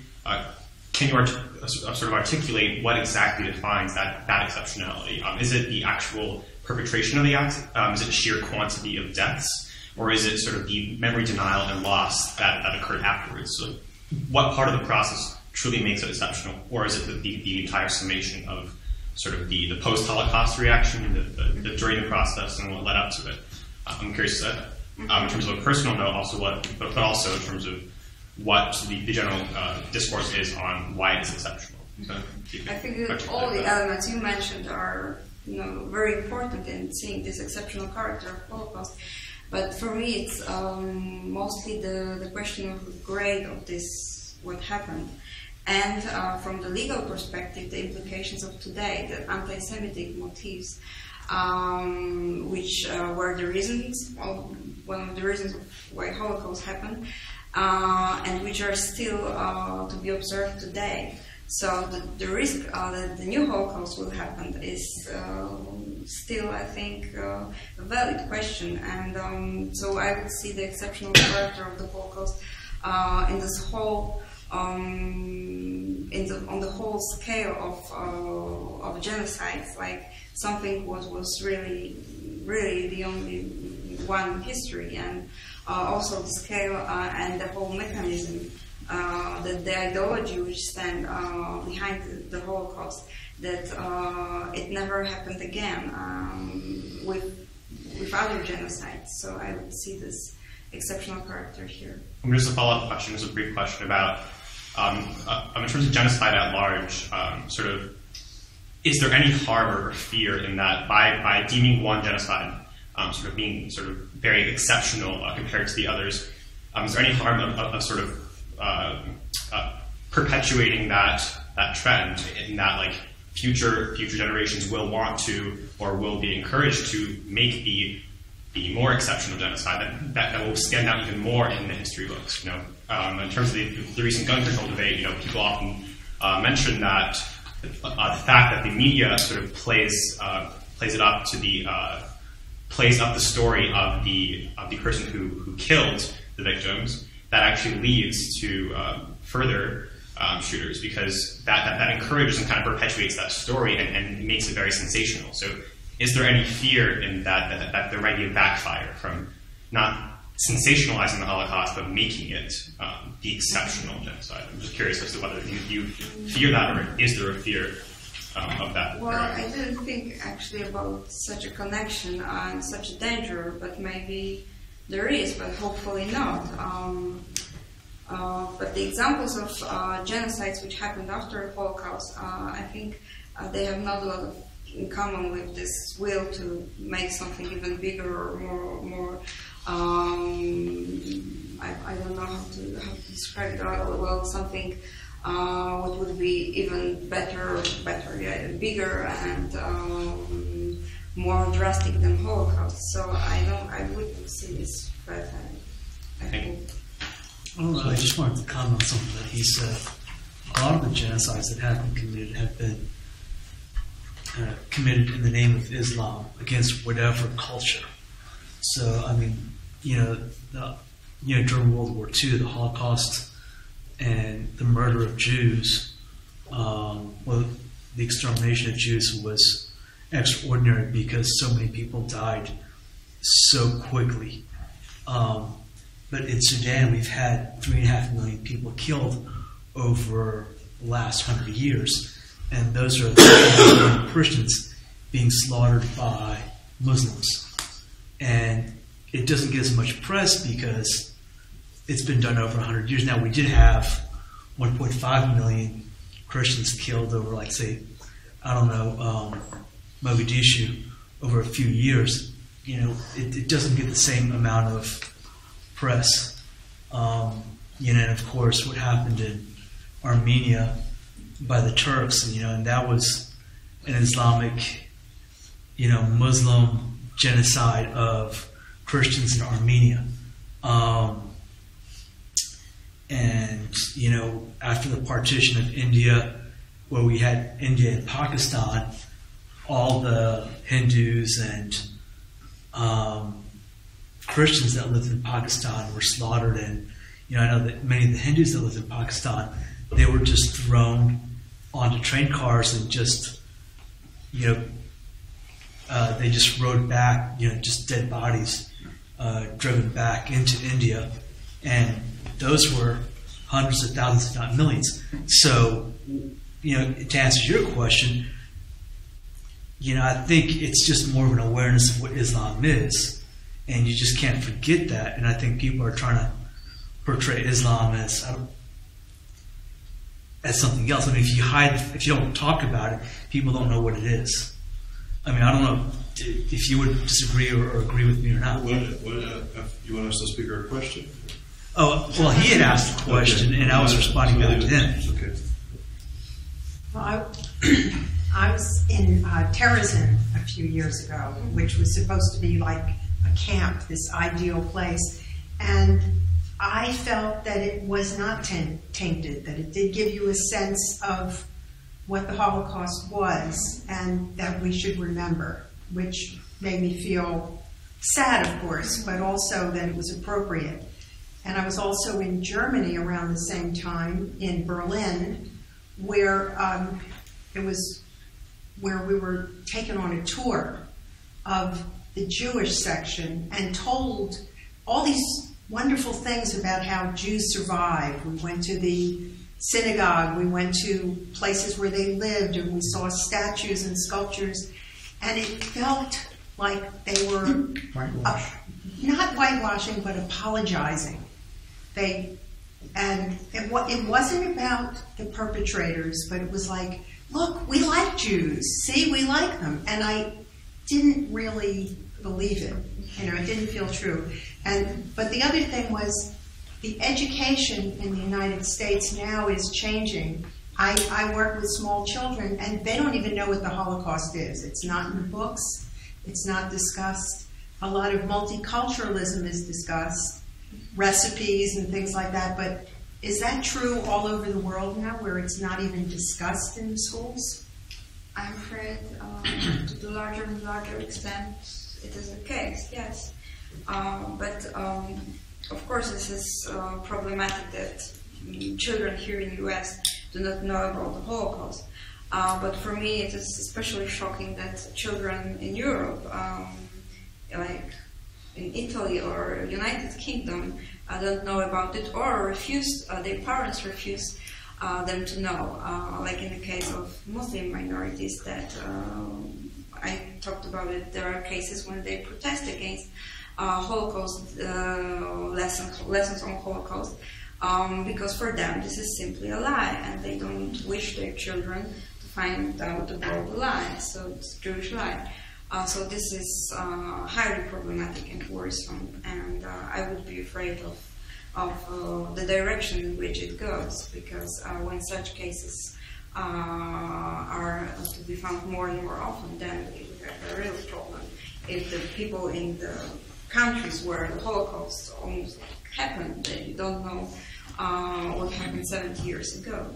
can you sort of articulate what exactly defines that exceptionality? Is it the actual perpetration of the act? Is it sheer quantity of deaths, or is it sort of the memory denial and loss that occurred afterwards? So what part of the process truly makes it exceptional, or is it the entire summation of sort of the post-Holocaust reaction, the during the process, and what led up to it? I'm curious in terms of a personal note, also but also in terms of what the general discourse is on why it's exceptional. So I think that all the elements you mentioned are very important in seeing this exceptional character of Holocaust. But for me, it's mostly the question of the grade of this, what happened. And from the legal perspective, the implications of today, the anti-Semitic motifs, which were the reasons, one of the reasons why Holocaust happened, and which are still to be observed today. So the risk that the new Holocaust will happen is still, I think, a valid question. And so I would see the exceptional character of the Holocaust in this whole, on the whole scale of genocides, like something what was really the only one in history, and also the scale and the whole mechanism. The ideology which stand behind the Holocaust, that it never happened again with other genocides. So I would see this exceptional character here. Just a follow-up question, just a brief question about, in terms of genocide at large, sort of, is there any harm or fear in that by deeming one genocide sort of being sort of very exceptional compared to the others, is there any harm of sort of perpetuating that trend in that like future generations will want to or will be encouraged to make the more exceptional genocide that will stand out even more in the history books? In terms of the recent gun control debate, people often mention that the fact that the media sort of plays it up to plays up the story of the person who killed the victims, that actually leads to further shooters, because that encourages and kind of perpetuates that story and makes it very sensational. So is there any fear in that there might be a backfire from not sensationalizing the Holocaust, but making it the exceptional genocide? I'm just curious as to whether you fear that, or is there a fear of that? Well, I didn't think actually about such a connection and such a danger, but maybe there is, but hopefully not. But the examples of genocides which happened after the Holocaust, I think they have not a lot in common with this will to make something even bigger or more I don't know how to describe it. Well, something what would be even better, bigger and more drastic than Holocaust. So I wouldn't see this threat. I think. I just wanted to comment on something that he said. A lot of the genocides that have been committed have been committed in the name of Islam against whatever culture. So, I mean, during World War II, the Holocaust and the murder of Jews, the extermination of Jews was extraordinary because so many people died so quickly. But in Sudan, we've had 3.5 million people killed over the last 100 years, and those are Christians being slaughtered by Muslims. And it doesn't get as much press because it's been done over 100 years. Now, we did have 1.5 million Christians killed over, like, say, Mogadishu over a few years. It doesn't get the same amount of press. And of course, what happened in Armenia by the Turks, and that was an Islamic, Muslim genocide of Christians in Armenia. And, after the partition of India, where we had India and Pakistan, all the Hindus and Christians that lived in Pakistan were slaughtered. And, I know that many of the Hindus that lived in Pakistan, they were just thrown onto train cars and just, they just rode back, just dead bodies, driven back into India. And those were hundreds of thousands, if not millions. So, to answer your question, I think it's just more of an awareness of what Islam is, and you just can't forget that. And I think people are trying to portray Islam as something else. I mean, if you don't talk about it, people don't know what it is. I mean, I don't know if you would disagree or agree with me or not. You want us to speak our question? Oh, well, he had asked the question, and I was responding back to him. Okay. Well, I was in Terezin a few years ago, which was supposed to be like a camp, this ideal place. And I felt that it was not tainted, that it did give you a sense of what the Holocaust was and that we should remember, which made me feel sad, of course, but also that it was appropriate. And I was also in Germany around the same time, in Berlin, where where we were taken on a tour of the Jewish section and told all these wonderful things about how Jews survived. We went to the synagogue, we went to places where they lived, and we saw statues and sculptures, and it felt like they were not whitewashing, but apologizing. It wasn't about the perpetrators, but it was like, look, we like Jews. See, we like them. And I didn't really believe it. It didn't feel true. But the other thing was the education in the United States now is changing. I work with small children, and they don't even know what the Holocaust is. It's not in the books. It's not discussed. A lot of multiculturalism is discussed, recipes and things like that. But is that true all over the world now, where it's not even discussed in the schools? I'm afraid to the larger and larger extent it is the case, yes. But of course this is problematic that children here in the US do not know about the Holocaust. But for me it is especially shocking that children in Europe, like in Italy or United Kingdom, don't know about it or refuse, their parents refuse them to know. Like in the case of Muslim minorities that I talked about it, there are cases when they protest against Holocaust lessons on Holocaust because for them this is simply a lie and they don't wish their children to find out about the lie, so it's a Jewish lie. So this is highly problematic and worrisome, and I would be afraid of the direction in which it goes, because when such cases are to be found more and more often, then we have a real problem. If the people in the countries where the Holocaust almost happened, they don't know what happened 70 years ago.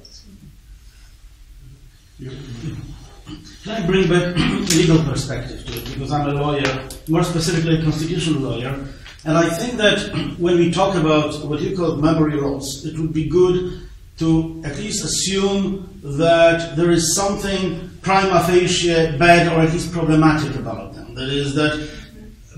Can I bring back a legal perspective to it, because I'm a lawyer, more specifically a constitutional lawyer, and I think that when we talk about what you call memory loss, it would be good to at least assume that there is something prima facie bad or at least problematic about them. That is that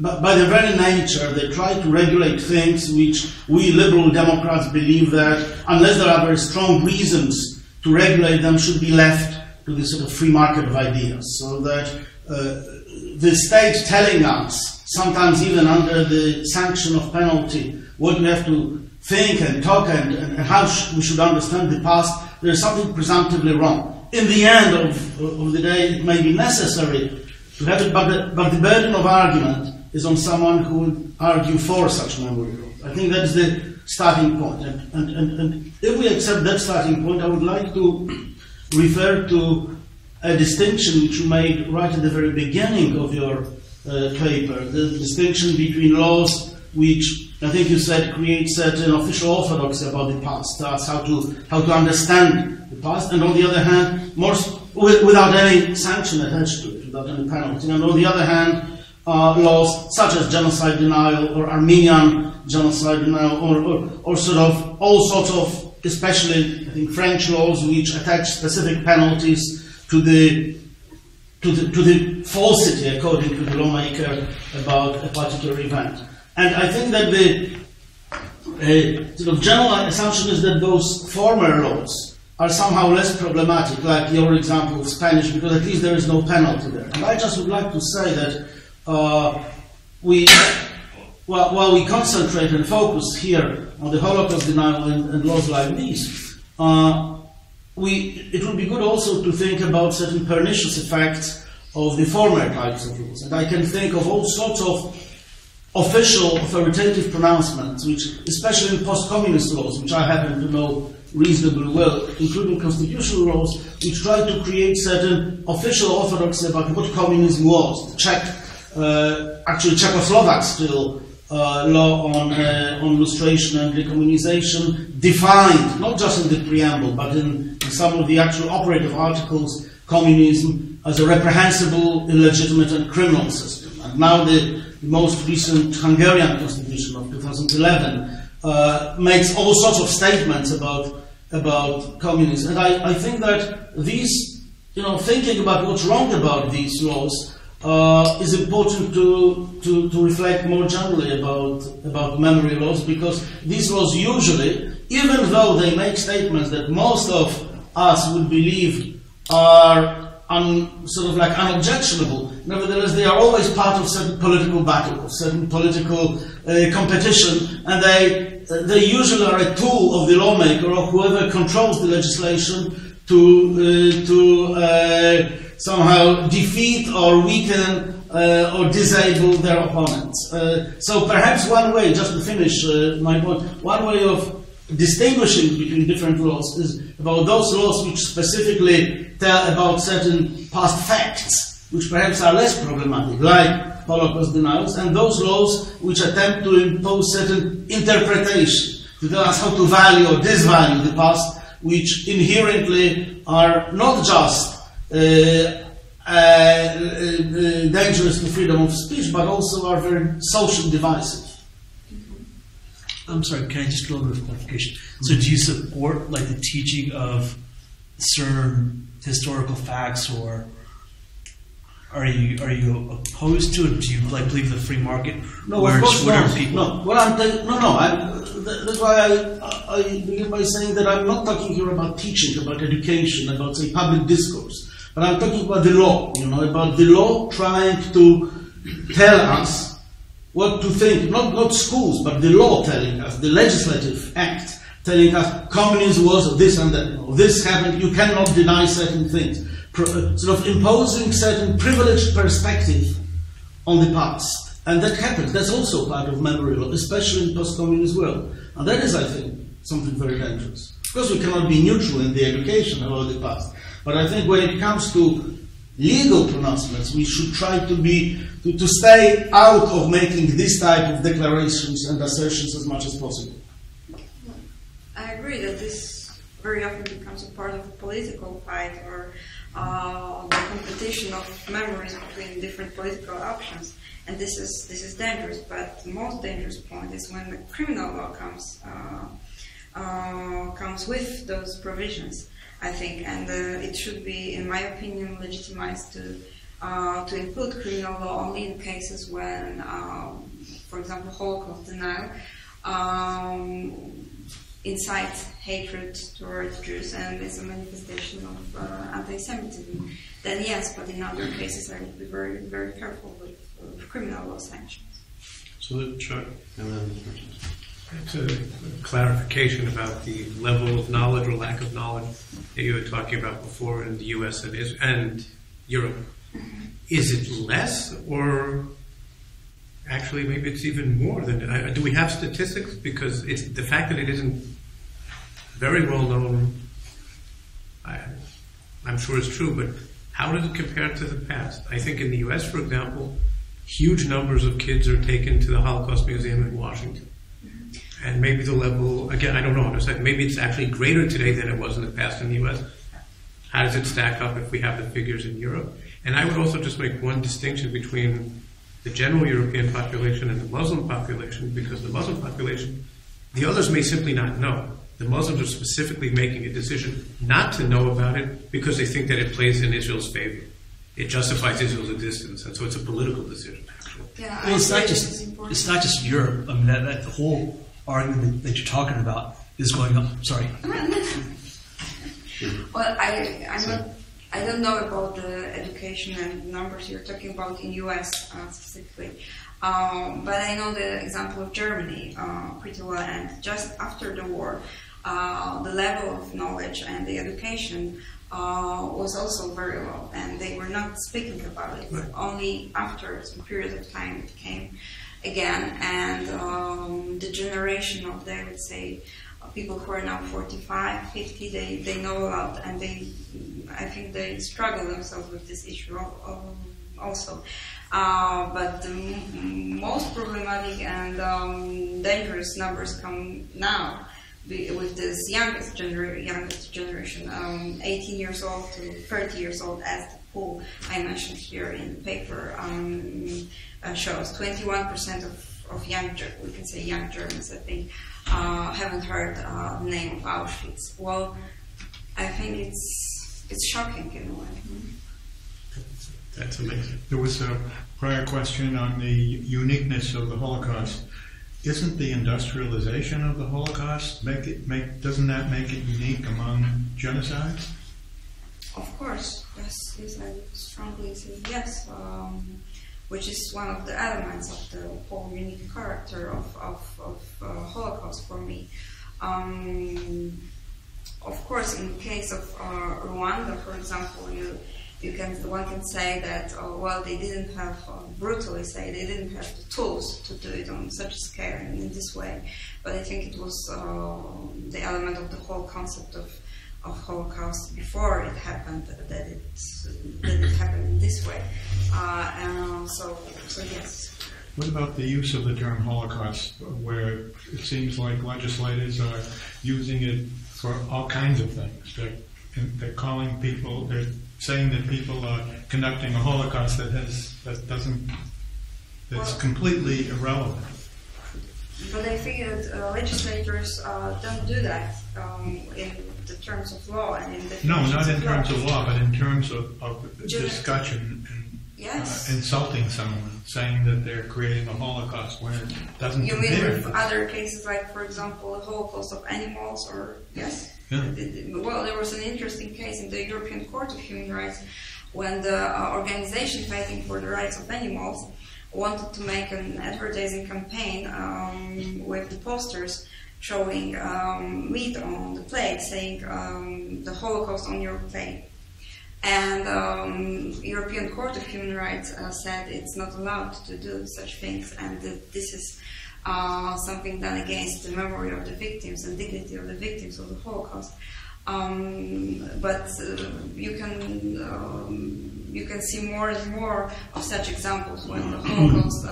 by their very nature they try to regulate things which we liberal Democrats believe that unless there are very strong reasons to regulate them should be left to this sort of free market of ideas. So that the state telling us, sometimes even under the sanction of penalty, what we have to think and talk and how we should understand the past, there is something presumptively wrong. In the end of the day, it may be necessary to have it, but the burden of argument is on someone who would argue for such memory loss. I think that's the starting point. And if we accept that starting point, I would like to refer to a distinction which you made right at the very beginning of your paper, the distinction between laws which I think you said create certain official orthodoxy about the past, us how to understand the past, and on the other hand, without any sanction attached to it, without any penalty, and on the other hand, laws such as genocide denial or Armenian genocide denial or sort of all sorts of, especially I think French laws which attach specific penalties to the falsity, according to the lawmaker, about a particular event. And I think that the sort of general assumption is that those former laws are somehow less problematic, like your example of Spanish, because at least there is no penalty there. And I just would like to say that while we concentrate and focus here on the Holocaust denial and laws like these, it would be good also to think about certain pernicious effects of the former types of rules. And I can think of all sorts of official authoritative pronouncements, which, especially in post-communist laws, which I happen to know reasonably well, including constitutional laws, which try to create certain official orthodoxy about what communism was. The actually Czechoslovak still law on lustration and decommunization defined, not just in the preamble, but in some of the actual operative articles, communism as a reprehensible, illegitimate and criminal system. And now the most recent Hungarian constitution of 2011 makes all sorts of statements about communism. And I think that these, thinking about what's wrong about these laws is important to reflect more generally about memory laws, because these laws usually, even though they make statements that most of us would believe are sort of like unobjectionable, nevertheless they are always part of certain political battle, of certain political competition, and they usually are a tool of the lawmaker or whoever controls the legislation to somehow defeat or weaken or disable their opponents. So perhaps one way, just to finish my point, one way of distinguishing between different laws is about those laws which specifically tell about certain past facts, which perhaps are less problematic, like Holocaust denials, and those laws which attempt to impose certain interpretation, to tell us how to value or disvalue the past, which inherently are not just dangerous to freedom of speech, but also are very socially divisive. I'm sorry, can I just get a little bit of clarification? So do you support like the teaching of certain historical facts, or are you opposed to it? Do you believe the free market? No, of course not. People... That's why I begin by saying that I'm not talking here about teaching, about education, about say public discourse, but I'm talking about the law. About the law trying to tell us what to think, not schools, but the law telling us, the legislative act telling us communism was this and that, this happened, you cannot deny certain things, sort of imposing certain privileged perspective on the past. And that happens. That's also part of memory loss, especially in post-communist world. And that is, I think, something very dangerous. Of course, we cannot be neutral in the education about the past. But I think when it comes to legal pronouncements, we should try to stay out of making this type of declarations and assertions as much as possible. I agree that this very often becomes a part of a political fight or the competition of memories between different political options, and this is dangerous. But the most dangerous point is when the criminal law comes with those provisions, I think, and it should be, in my opinion, legitimized to include criminal law only in cases when, for example, Holocaust denial incites hatred towards Jews and is a manifestation of anti-Semitism. Then yes, but in other cases I would be very, very careful with criminal law sanctions. So Chuck, and then it's a clarification about the level of knowledge or lack of knowledge that you were talking about before in the U.S. and Europe. Is it less, or actually maybe it's even more than? Do we have statistics? Because it's the fact that it isn't very well known. I'm sure it's true, but how does it compare to the past? I think in the U.S., for example, huge numbers of kids are taken to the Holocaust Museum in Washington. And maybe the level, again, I don't know, maybe it's actually greater today than it was in the past in the U.S. How does it stack up if we have the figures in Europe? And I would also just make one distinction between the general European population and the Muslim population, because the Muslim population, the others may simply not know. The Muslims are specifically making a decision not to know about it because they think that it plays in Israel's favor. It justifies Israel's existence, and so it's a political decision, actually. Yeah, well, it's not just Europe. I mean, that the whole argument that you're talking about is going up. Sorry. Well, I don't know about the education and numbers you're talking about in U.S. Specifically, but I know the example of Germany pretty well. And just after the war, the level of knowledge and the education was also very low, and they were not speaking about it. Right. Only after some period of time it came again, and the generation of, I would say, people who are now 45, 50, they know a lot, and I think they struggle themselves with this issue also. But the most problematic and dangerous numbers come now with this youngest generation, 18 years old to 30 years old, as the poll I mentioned here in the paper shows. 21% of young Germans, I think, haven't heard the name of Auschwitz. Well, I think it's shocking in a way. That's amazing. There was a prior question on the uniqueness of the Holocaust. Isn't the industrialization of the Holocaust doesn't that make it unique among genocides? Of course, yes, I would strongly say yes. Which is one of the elements of the whole unique character of Holocaust for me. Of course, in the case of Rwanda, for example, one can say that they didn't have, brutally say, they didn't have the tools to do it on such a scale and in this way. But I think it was the element of the whole concept of Holocaust before it happened that it happened in this way. So yes. What about the use of the term Holocaust, where it seems like legislators are using it for all kinds of things? They're calling people, they're saying that people are conducting a Holocaust that's completely irrelevant. But I figured legislators don't do that in the terms of law and in the not in terms of law, but in terms of discussion and yes. Insulting someone, saying that they're creating a Holocaust when it doesn't. You mean with other cases, like for example, the Holocaust of animals, or yes? Yeah. Well, there was an interesting case in the European Court of Human Rights when the organization fighting for the rights of animals wanted to make an advertising campaign with the posters showing meat on the plate, saying the Holocaust on your plate. And European Court of Human Rights said it's not allowed to do such things, and that this is something done against the memory of the victims and dignity of the victims of the Holocaust. But you can see more and more of such examples when the Holocaust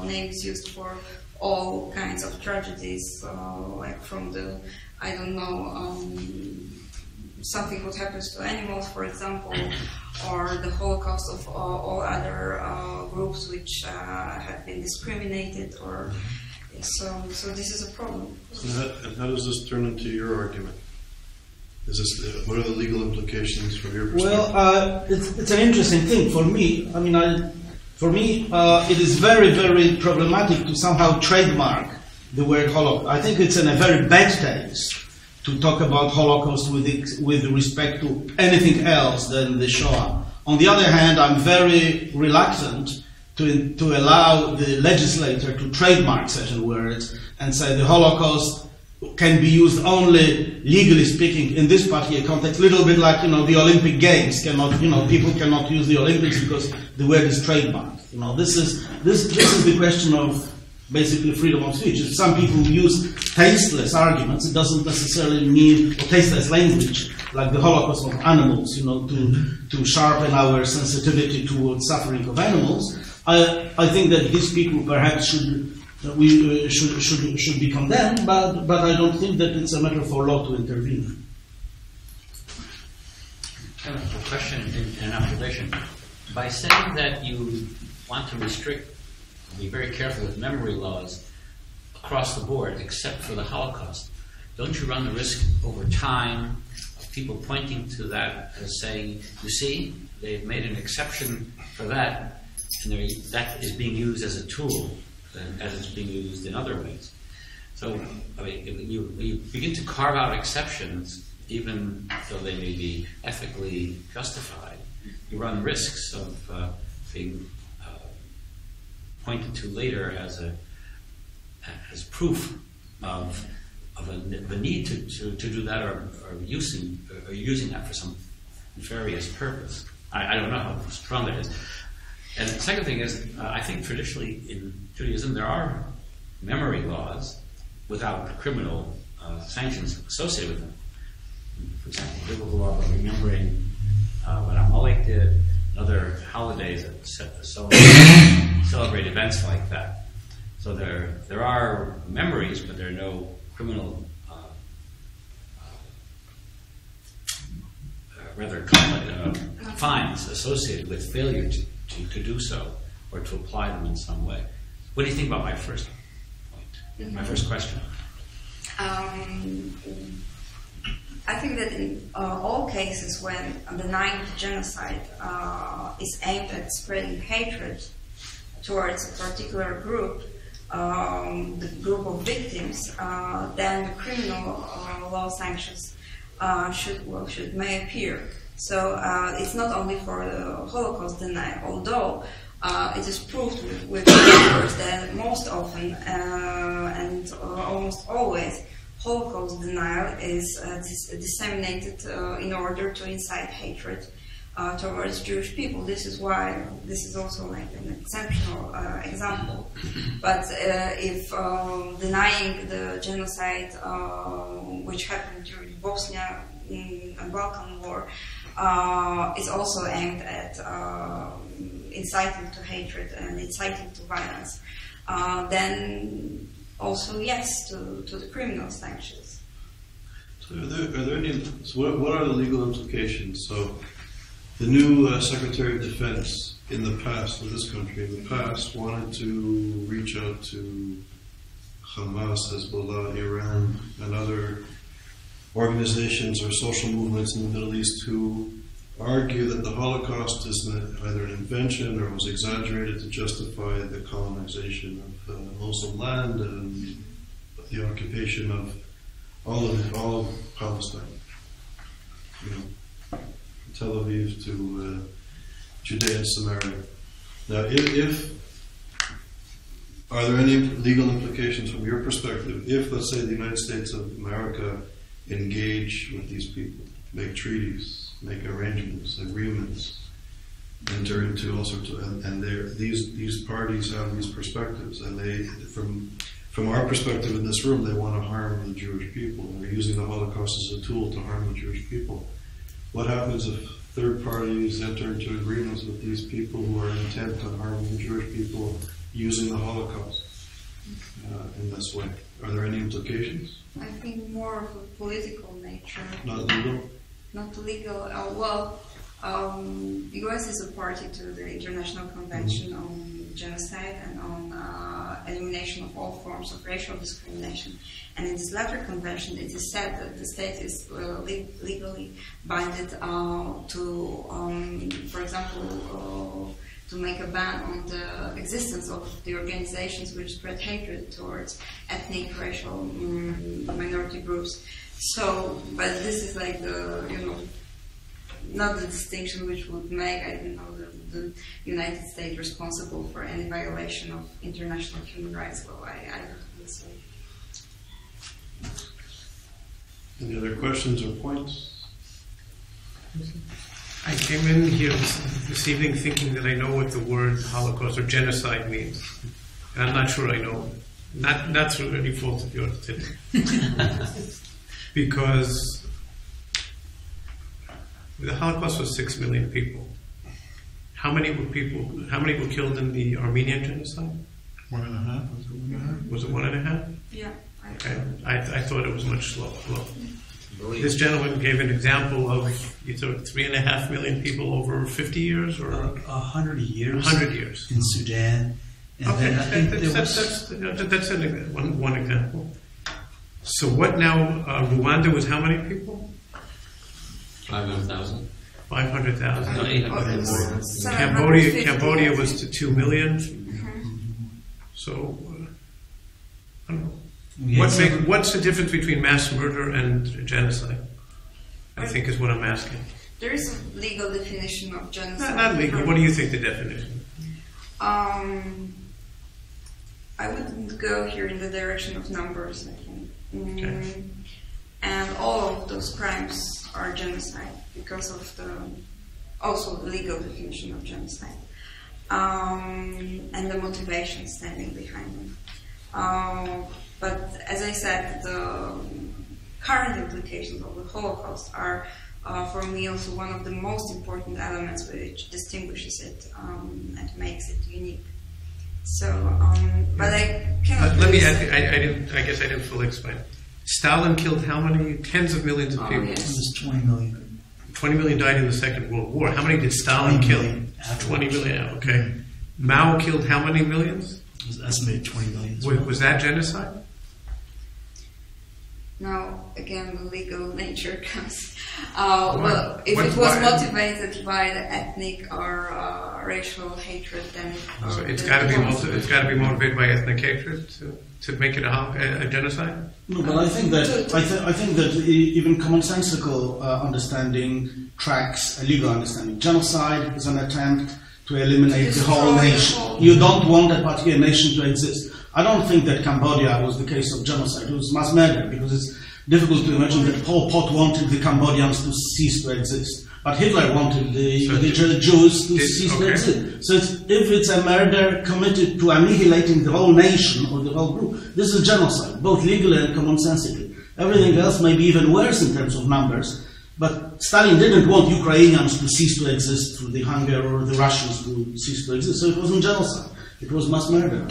name is used for all kinds of tragedies, like from the, I don't know, something what happens to animals, for example, or the Holocaust of all other groups which have been discriminated, or so this is a problem. And how does this turn into your argument? Is this what are the legal implications from your perspective? Well, it's an interesting thing for me. I mean, it is very, very problematic to somehow trademark the word Holocaust. I think it's in a very bad taste to talk about Holocaust with respect to anything else than the Shoah. On the other hand, I'm very reluctant to allow the legislator to trademark certain words and say the Holocaust can be used only, legally speaking, in this particular context, a little bit like, the Olympic Games cannot, people cannot use the Olympics because the word is trademarked. This is the question of basically freedom of speech. If some people use tasteless arguments, it doesn't necessarily mean, or tasteless language, like the Holocaust of animals, to sharpen our sensitivity towards suffering of animals. I think that these people perhaps should be condemned, but I don't think that it's a matter for law to intervene. I have a question and an observation. By saying that you want to restrict, be very careful with memory laws across the board, except for the Holocaust, don't you run the risk over time of people pointing to that as saying, you see, they've made an exception for that, and that is being used as a tool, as it's being used in other ways. So, I mean, when you begin to carve out exceptions, even though they may be ethically justified, you run risks of being pointed to later as proof of a need to do that, or using that for some nefarious purpose. I don't know how strong that is. And the second thing is, I think traditionally in Judaism there are memory laws without criminal sanctions associated with them. For example, biblical law about remembering what Amalek did, and other holidays that celebrate events like that. So there are memories, but there are no criminal, fines associated with failure to do so, or to apply them in some way. What do you think about my first point, my first question? I think that in all cases when denying genocide is aimed at spreading hatred towards a particular group, the group of victims, then the criminal law sanctions may appear. So it's not only for the Holocaust denial, although it is proved with numbers that most often and almost always Holocaust denial is disseminated in order to incite hatred towards Jewish people. This is why this is also like an exceptional example. But if denying the genocide which happened during Bosnia and Balkan War is also aimed at inciting to hatred and inciting to violence, then also yes to the criminal sanctions. So are there any? So what are the legal implications? So the new Secretary of Defense in the past of this country in the past wanted to reach out to Hamas, Hezbollah, Iran, and other organizations or social movements in the Middle East who argue that the Holocaust is either an invention or was exaggerated to justify the colonization of Muslim land and the occupation of all of Palestine. Tel Aviv to Judea and Samaria. Now, are there any legal implications from your perspective if, let's say, the United States of America engage with these people? make treaties, make arrangements, agreements, enter into all sorts of, and these parties have these perspectives, and they, from our perspective in this room, they want to harm the Jewish people. They're using the Holocaust as a tool to harm the Jewish people. What happens if third parties enter into agreements with these people who are intent on harming the Jewish people using the Holocaust in this way? Are there any implications? I think more of a political nature. Not legal? Not legal. The U.S. is a party to the International Convention on Genocide and on elimination of all forms of racial discrimination. And in this latter convention, it is said that the state is legally binded to, for example, to make a ban on the existence of the organizations which spread hatred towards ethnic, racial, minority groups. So, but this is like the, not the distinction which would make, I don't know, the United States responsible for any violation of international human rights law. I don't think so. Any other questions or points? I came in here this evening thinking that I know what the word Holocaust or genocide means. And I'm not sure I know. Not through any fault of yours today. Because the Holocaust was 6 million people. How many were killed in the Armenian genocide? 1.5. Was it 1.5? Yeah. I thought it was much lower. This gentleman gave an example of either 3.5 million people over 50 years or 100 years. 100 years In Sudan. And okay, then I think there was that's one example. So what now? Rwanda was how many people? 500,000. 500,000. No, 800,000. Cambodia was to 2 million. So I don't know. What's the difference between mass murder and genocide? I think is what I'm asking. There is a legal definition of genocide. Not legal. What do you think the definition? I wouldn't go here in the direction of numbers, I think. Okay. And all of those crimes are genocide because of the legal definition of genocide. And the motivation standing behind them. But as I said, the current implications of the Holocaust are, for me, also one of the most important elements which distinguishes it and makes it unique. So, but I cannot. Let me add. I guess I didn't fully explain. Stalin killed how many? Tens of millions of people. Yes. it was 20 million. 20 million died in the Second World War. How many did Stalin kill? 20 million. Okay. Mao killed how many millions? It was estimated 20 million. Was that genocide? Now, again, the legal nature comes. Well, if it was motivated by the ethnic or racial hatred, then So it's got to be motivated by ethnic hatred to make it a genocide. No, but I think that even commonsensical understanding tracks a legal understanding. Genocide is an attempt to eliminate the whole nation. You don't want a particular nation to exist. I don't think that Cambodia was the case of genocide. It was mass murder, because it's difficult to imagine that Pol Pot wanted the Cambodians to cease to exist. But Hitler wanted the Jews to cease to exist. So if it's a murder committed to annihilating the whole nation or the whole group, this is genocide, both legally and commonsensically. Everything else may be even worse in terms of numbers. But Stalin didn't want Ukrainians to cease to exist through the hunger, or the Russians to cease to exist. So it wasn't genocide. It was mass murder.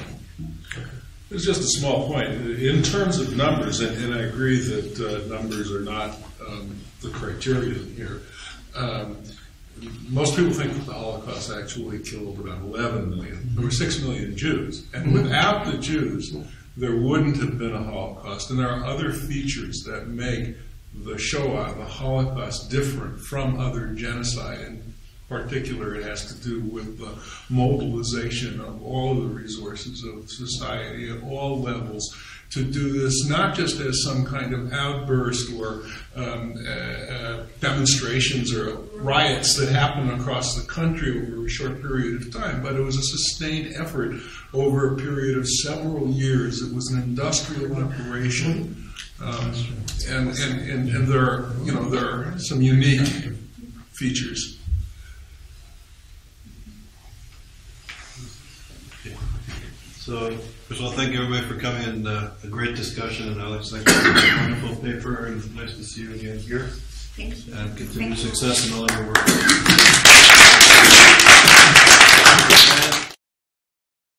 It's just a small point. In terms of numbers, and I agree that numbers are not the criterion here, most people think that the Holocaust actually killed about 11 million. There were 6 million Jews. And without the Jews, there wouldn't have been a Holocaust. And there are other features that make the Shoah, the Holocaust, different from other genocide. In particular, it has to do with the mobilization of all of the resources of society at all levels to do this, not just as some kind of outburst or demonstrations or riots that happen across the country over a short period of time, but it was a sustained effort over a period of several years. It was an industrial operation And there are, there are some unique features. So, first of all, thank you everybody for coming, and a great discussion. And Alex, thank you for a wonderful paper, and nice to see you again here. Thank you. And continued success in all your work.